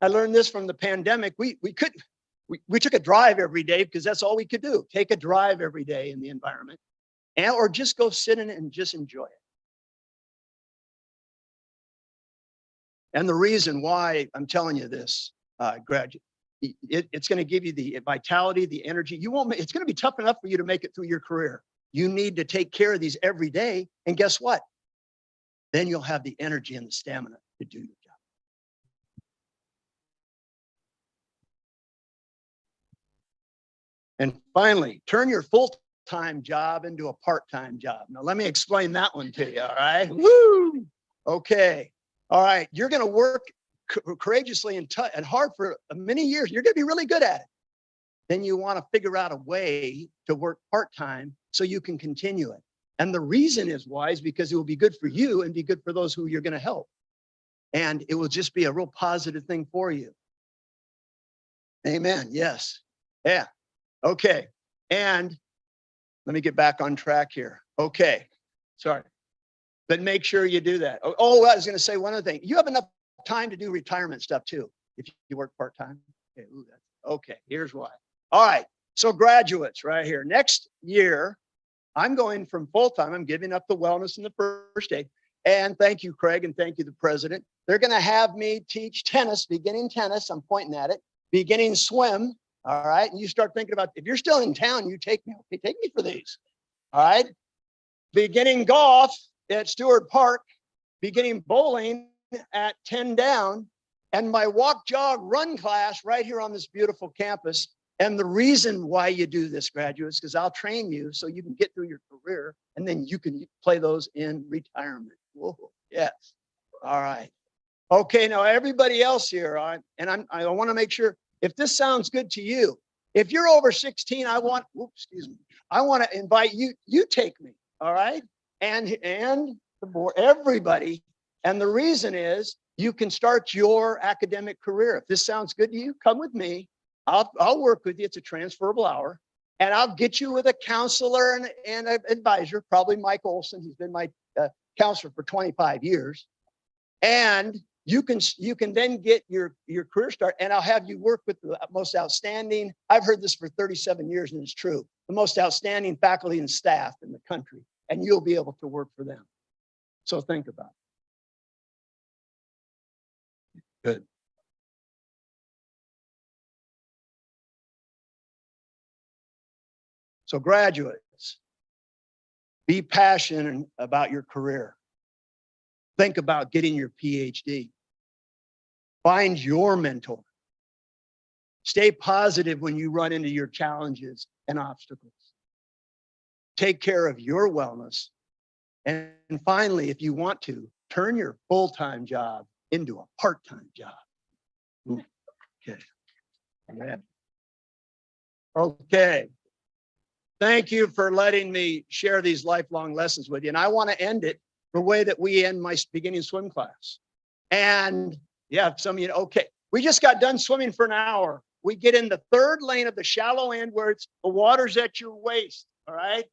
I learned this from the pandemic. We took a drive every day because that's all we could do. Take a drive every day in the environment, or just go sit in it and just enjoy it. And the reason why I'm telling you this, graduate, it's going to give you the vitality, the energy. It's going to be tough enough for you to make it through your career. You need to take care of these every day. And guess what? Then you'll have the energy and the stamina to do your job. And finally, turn your full-time job into a part-time job. Now, let me explain that one to you, all right? Woo! Okay. All right. You're going to work courageously and hard for many years. You're going to be really good at it. Then you want to figure out a way to work part-time so you can continue it. And the reason is why is because it will be good for you and be good for those who you're going to help. And it will just be a real positive thing for you. Amen. Yes. Yeah. Okay. And let me get back on track here. Okay. Sorry. But make sure you do that. Oh, I was going to say one other thing. You have enough time to do retirement stuff too, if you work part-time. Okay. Here's why. All right. So graduates right here. Next year, I'm going from full-time. I'm giving up the wellness in the first day. And thank you, Craig, and thank you, the president. They're going to have me teach tennis, beginning tennis. I'm pointing at it. Beginning swim. All right. And you start thinking about, if you're still in town, you take me. Okay, take me for these. All right. Beginning golf at Stewart Park. Beginning bowling at 10 down. And my walk, jog, run class right here on this beautiful campus. And the reason why you do this, graduates, because I'll train you so you can get through your career and then you can play those in retirement. Whoa, yes. All right. Okay, now everybody else here, I want to make sure if this sounds good to you, if you're over 16, I want to invite you, take me, all right? And the board, everybody. And the reason is you can start your academic career. If this sounds good to you, come with me. I'll work with you. It's a transferable hour. And I'll get you with a counselor and an advisor, probably Mike Olson. He's been my counselor for 25 years. And you can then get your career start, and I'll have you work with the most outstanding. I've heard this for 37 years, and it's true. The most outstanding faculty and staff in the country, and you'll be able to work for them. So think about it. Good. So graduates, be passionate about your career. Think about getting your PhD. Find your mentor. Stay positive when you run into your challenges and obstacles. Take care of your wellness. And finally, if you want to, turn your full-time job into a part-time job. Okay. Okay. Thank you for letting me share these lifelong lessons with you. And I want to end it the way that we end my beginning swim class. And yeah, some of you, okay, we just got done swimming for an hour. We get in the third lane of the shallow end where the water's at your waist, all right?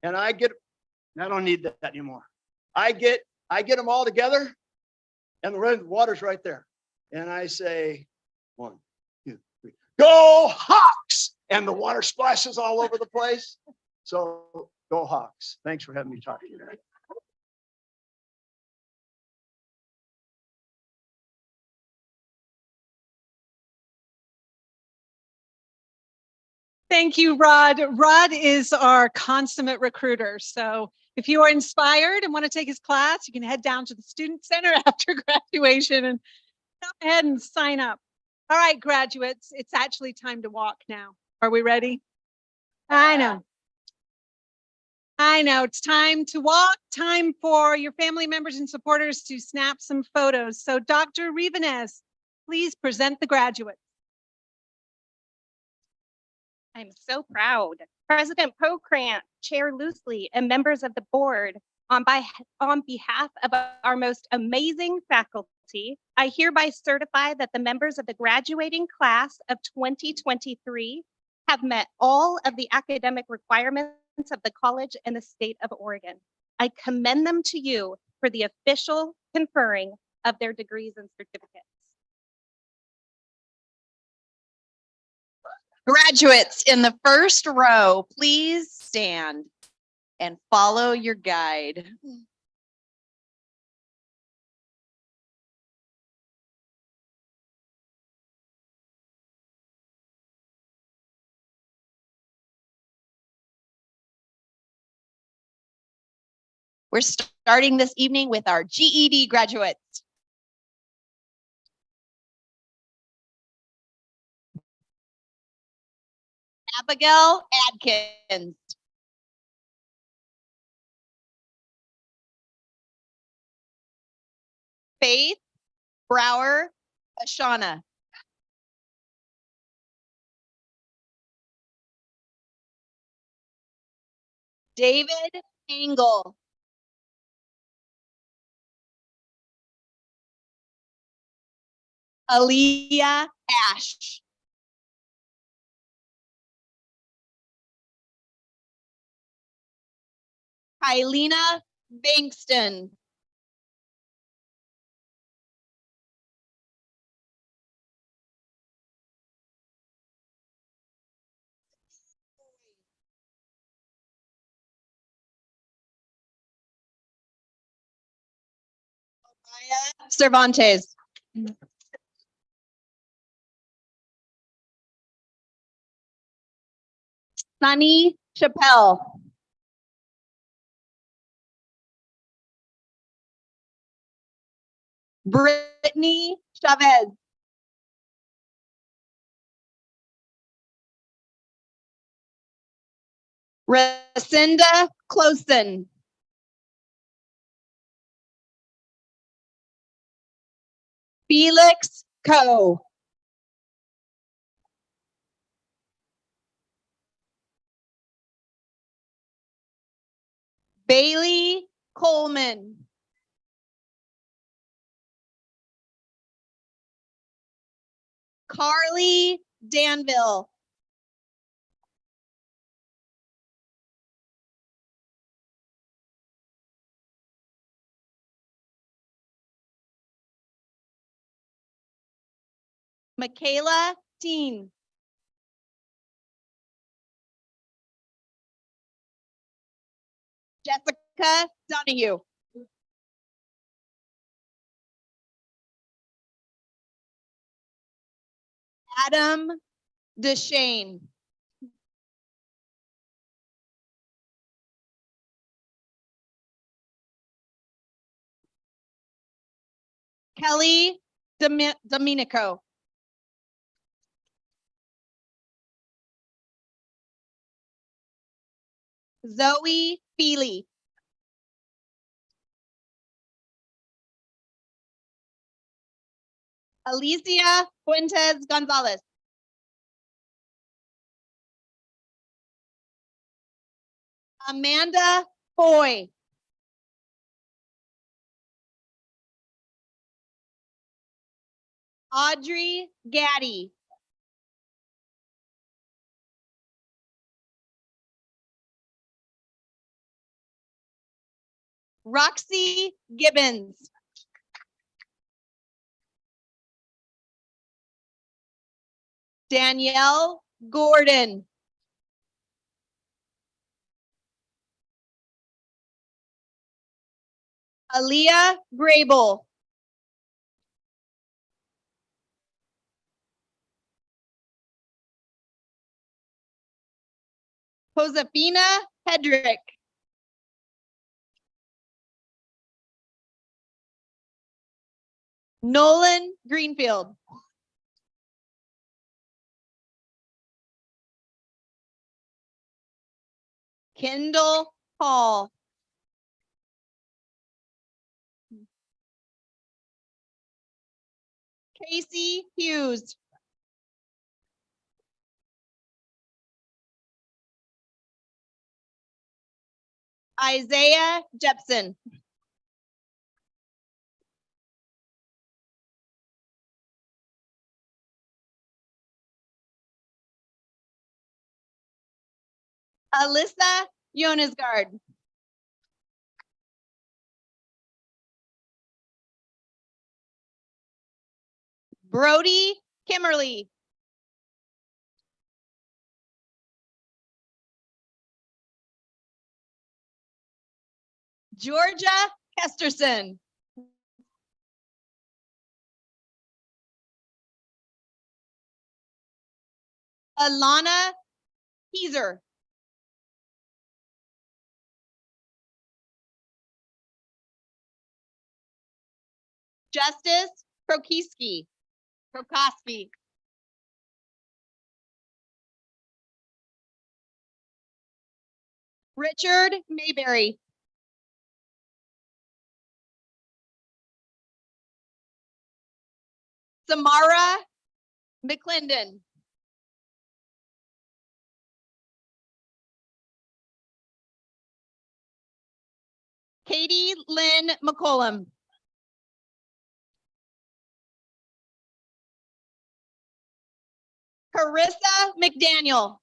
And I don't need that anymore. I get them all together, and the water's right there. And I say, 1, 2, 3, go Hawks! And the water splashes all over the place. So go Hawks. Thanks for having me talk to you today. Thank you, Rod. Rod is our consummate recruiter. So if you are inspired and want to take his class, you can head down to the Student Center after graduation and go ahead and sign up. All right, graduates, it's actually time to walk now. Are we ready? I know. It's time to walk, time for your family members and supporters to snap some photos. So Dr. Rivanes, please present the graduates. I'm so proud. President Pokrant, Chair Loosely, and members of the board, on behalf of our most amazing faculty, I hereby certify that the members of the graduating class of 2023 have met all of the academic requirements of the college and the state of Oregon. I commend them to you for the official conferring of their degrees and certificates. Graduates in the first row, please stand and follow your guide. We're starting this evening with our GED graduates. Abigail Adkins. Faith Brower Ashana. David Engel. Aaliyah Ash. Kylena Bankston. Cervantes. Sunny Chappelle. Brittany Chavez. Racinda Closen. Felix Coe. Bailey Coleman. Carly Danville. Michaela Teen. Jessica Donahue. Adam Deshane. Kelly Domenico. Zoe Feely. Alicia Fuentes Gonzalez. Amanda Foy. Audrey Gaddy. Roxy Gibbons. Danielle Gordon. Aaliyah Grable. Josefina Hedrick. Nolan Greenfield. Kendall Hall. Casey Hughes. Isaiah Jepson. Alyssa Jonesgard. Brody Kimmerly. Georgia Kesterson. Alana Heeser. Justice Prokoski. Richard Mayberry. Samara McClendon. Katie Lynn McCollum. Carissa McDaniel.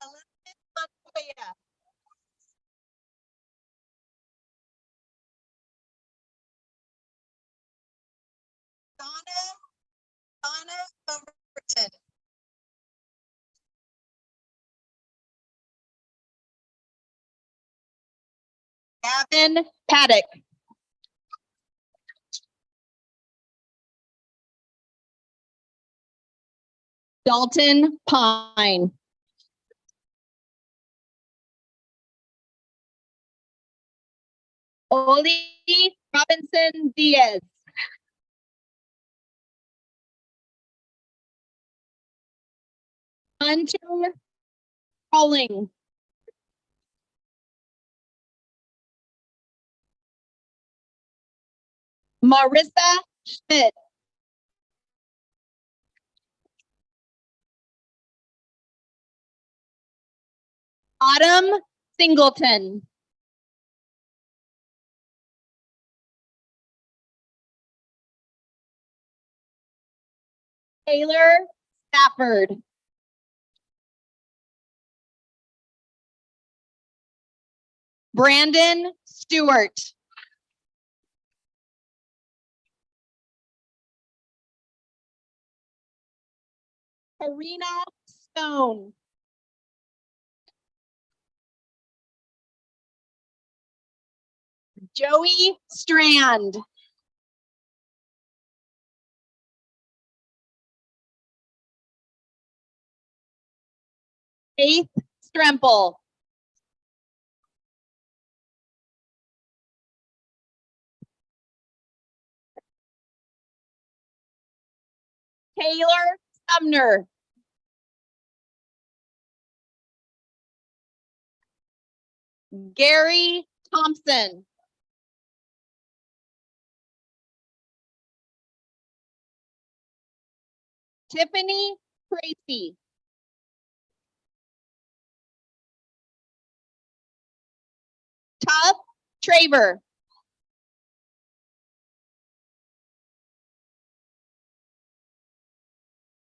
Elizabeth Montoya. Donna Overton. Gavin Paddock. Dalton Pine. Oli Robinson Diaz. Hunter Calling. Marissa Schmidt. Autumn Singleton. Taylor Stafford. Brandon Stewart. Karina Stone. Joey Strand. Faith Stremple. Taylor Sumner. Gary Thompson. Tiffany Tracy. Tough Traver.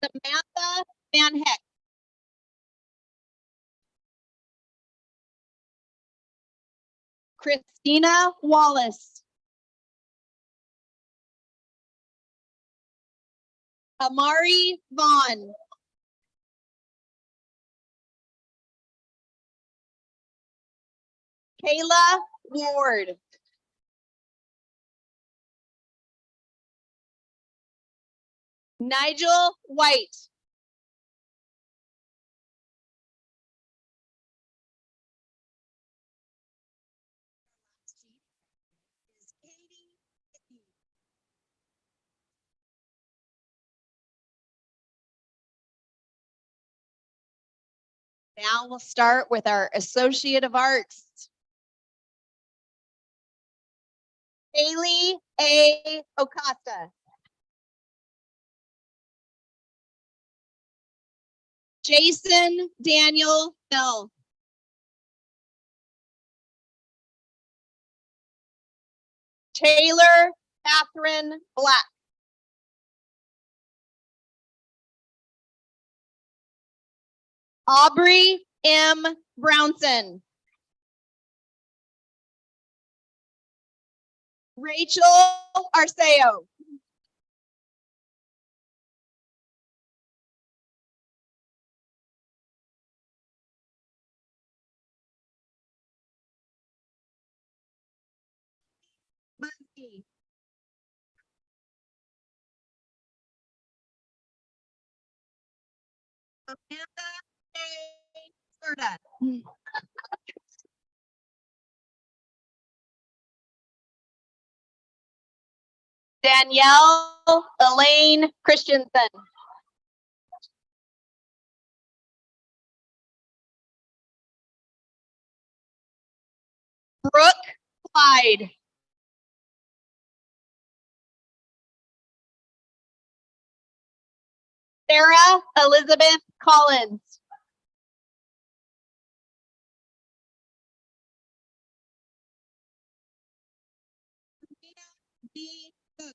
Samantha Van Heck. Christina Wallace. Amari Vaughn. Kayla Ward. Nigel White. Now we'll start with our Associate of Arts. Haley A. Ocasta. Jason Daniel Bell. Taylor Catherine Black. Aubrey M. Brownson. Rachel Arceo. Muncie. Amanda A. Serta. Danielle Elaine Christensen. Brooke Clyde. Sarah Elizabeth Collins. D. Cook.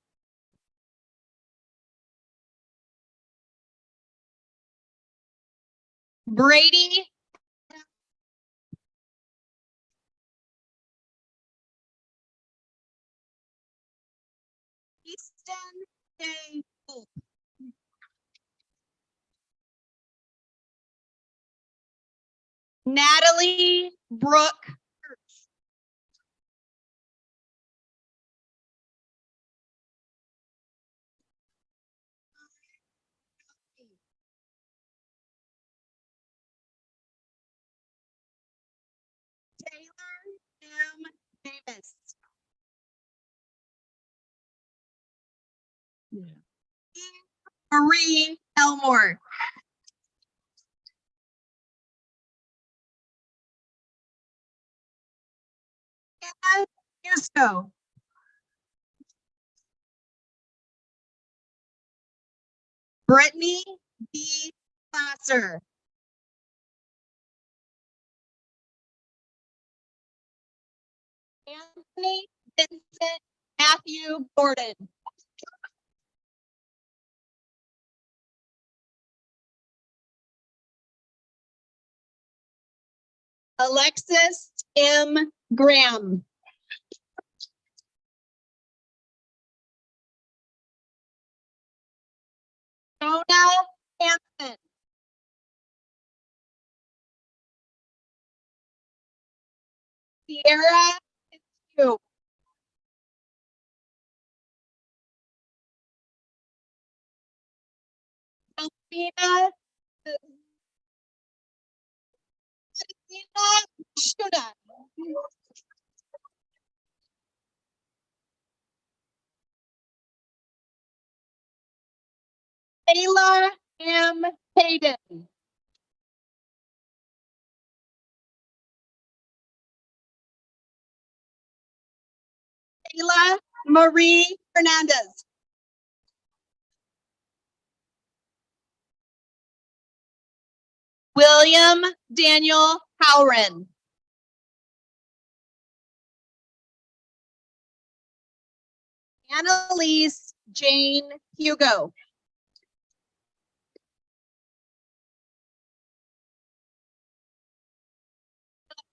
Brady Easton A. Hope. Natalie Brooke. Taylor M. Davis. Marie Elmore. Anna Yusko. Brittany B. Placer. Anthony Vincent Matthew Gordon. Alexis M. Graham. Jonah Hampton. Sierra Fitzhugh. Alpina Shuna. Taylor M. Hayden. Taylor Marie Fernandez. William Daniel Howren. Annalise Jane Hugo.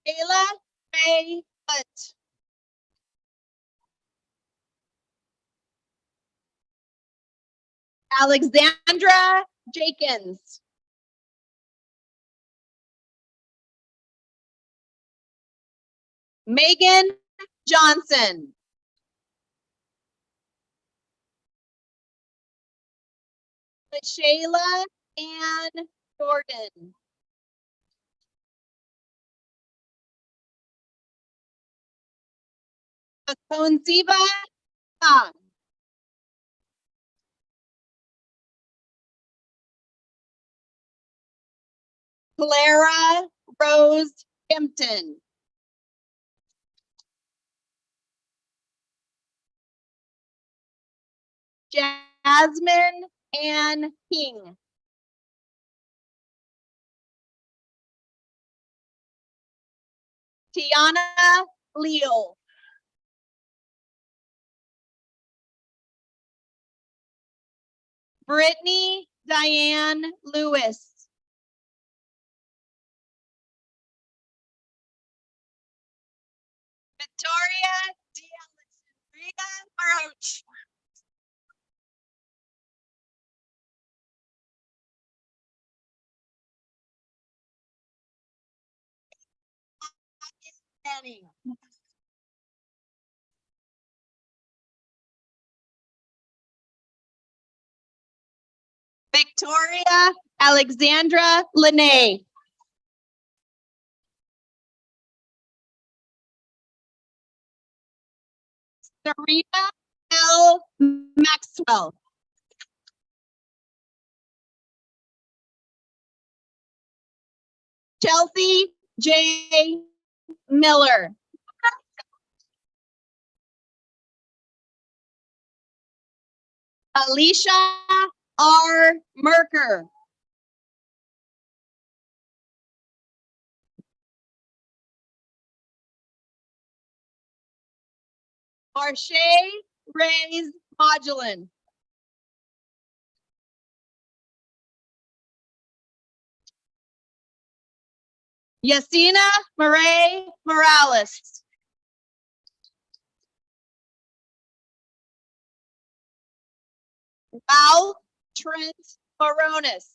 Kayla Ray Hunt. Alexandra Jenkins. Megan Johnson. Shayla Ann Jordan. Akonziva Khan. Clara Rose Kempton. Jasmine Ann King. Tiana Leal. Brittany Diane Lewis. Victoria D'Alexandria Maroch. Manning. Victoria Alexandra Lene. Serena L. Maxwell. Chelsea J. Miller. Alicia R. Merker. Marche Reyes Modulin. Yasina Murray Morales. Ralph Trent Moronis.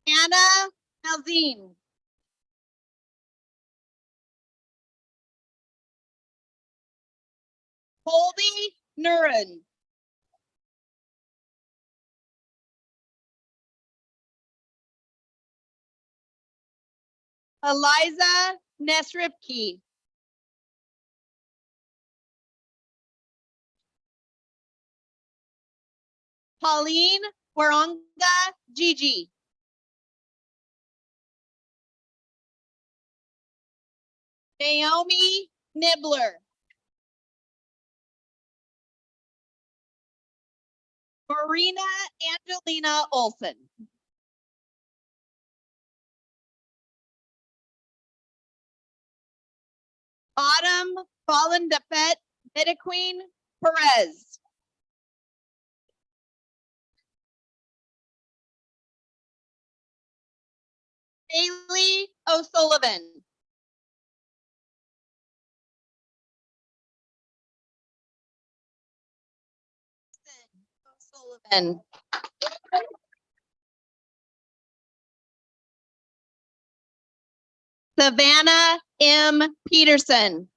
Anna Malzine. Colby Nuren. Eliza Nesripke. Pauline Waronga Gigi. Naomi Nibbler. Marina Angelina Olson. Autumn Fallen-Defet Metaqueen Perez. Haley O'Sullivan. O'Sullivan. Savannah M. Peterson.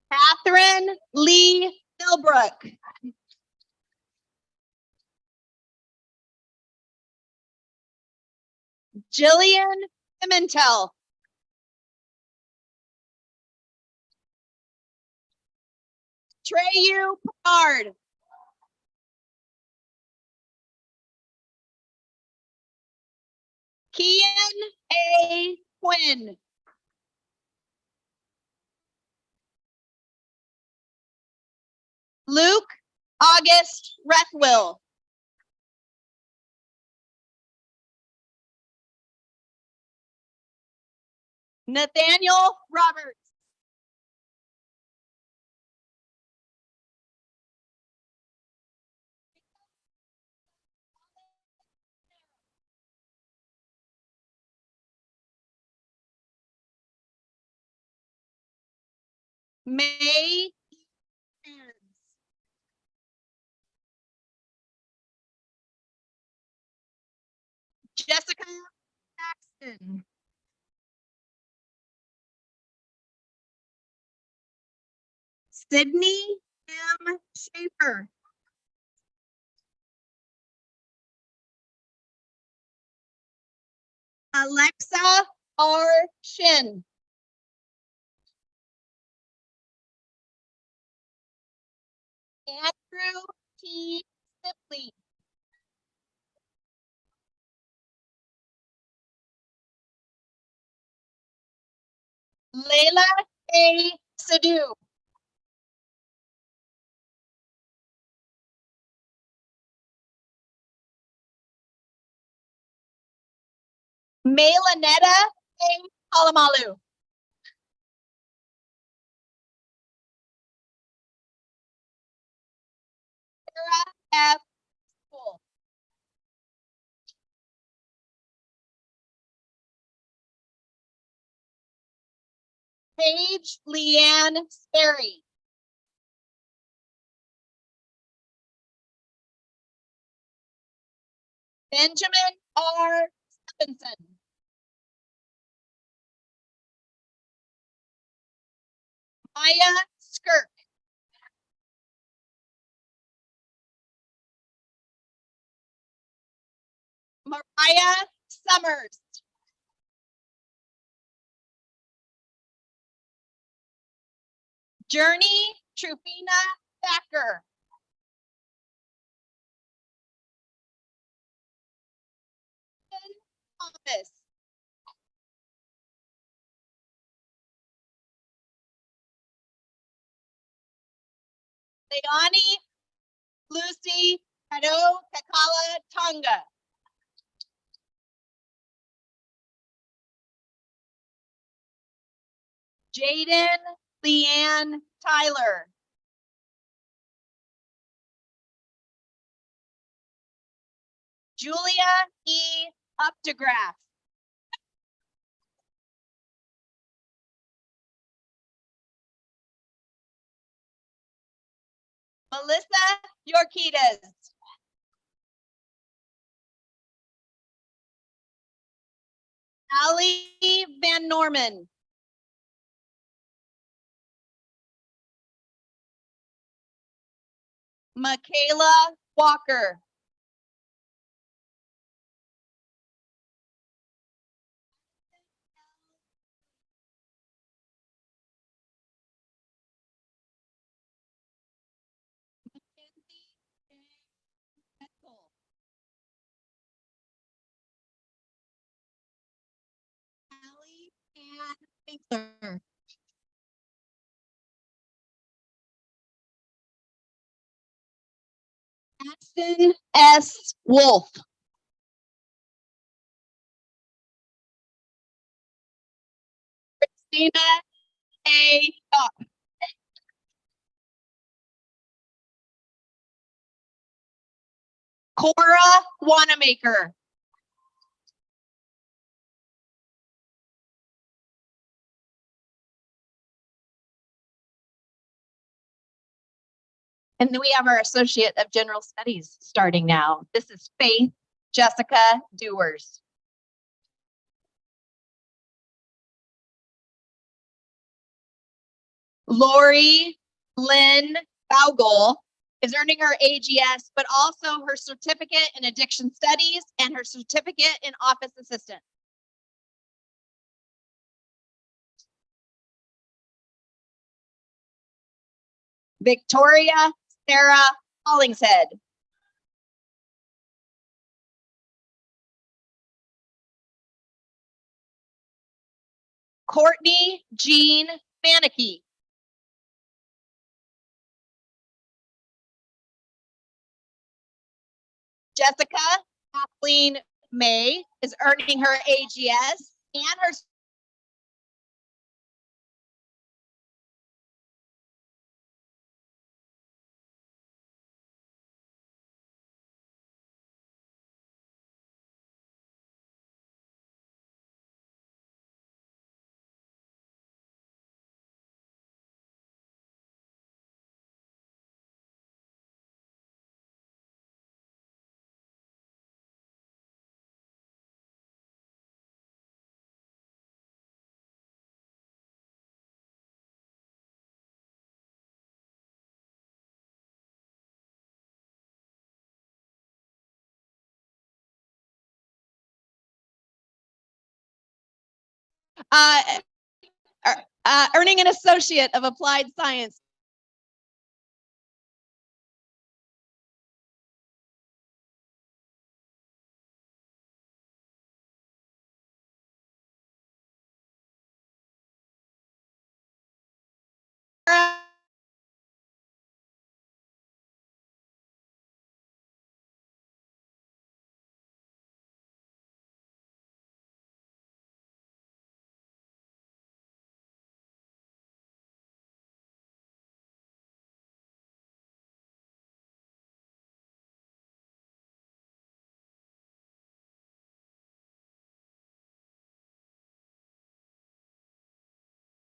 Catherine Lee Philbrook. Jillian Pimentel. Treyu Picard. Kian A. Quinn. Luke August Rethwill. Nathaniel Roberts. May Jessica Jackson. Sydney M. Schaefer. Alexa R. Shin. Andrew T. Sipley. Layla A. Sadu. Maylanetta A. Palamalu. Sarah F. Poole. Paige Leanne Sperry. Benjamin R. Stephenson. Maya Skirk. Mariah Summers. Journey Trufina Thacker. Thomas. Leonie Lucy Kado Kakala Tonga. Jaden Leanne Tyler. Julia E. Updegraff. Melissa Yorkitas. Ali Van Norman. Michaela Walker. Allie Ann Winkler. Ashton S. Wolf. Christina A. Dock. Cora Wanamaker. And then we have our Associate of General Studies starting now. This is Faith Jessica Dewars. Lori Lynn Baugol is earning her AGS, but also her certificate in addiction studies and her certificate in office assistant. Victoria Sarah Hollingshead. Courtney Jean Fanicky. Jessica Kathleen May is earning her AGS and her earning an Associate of Applied Science.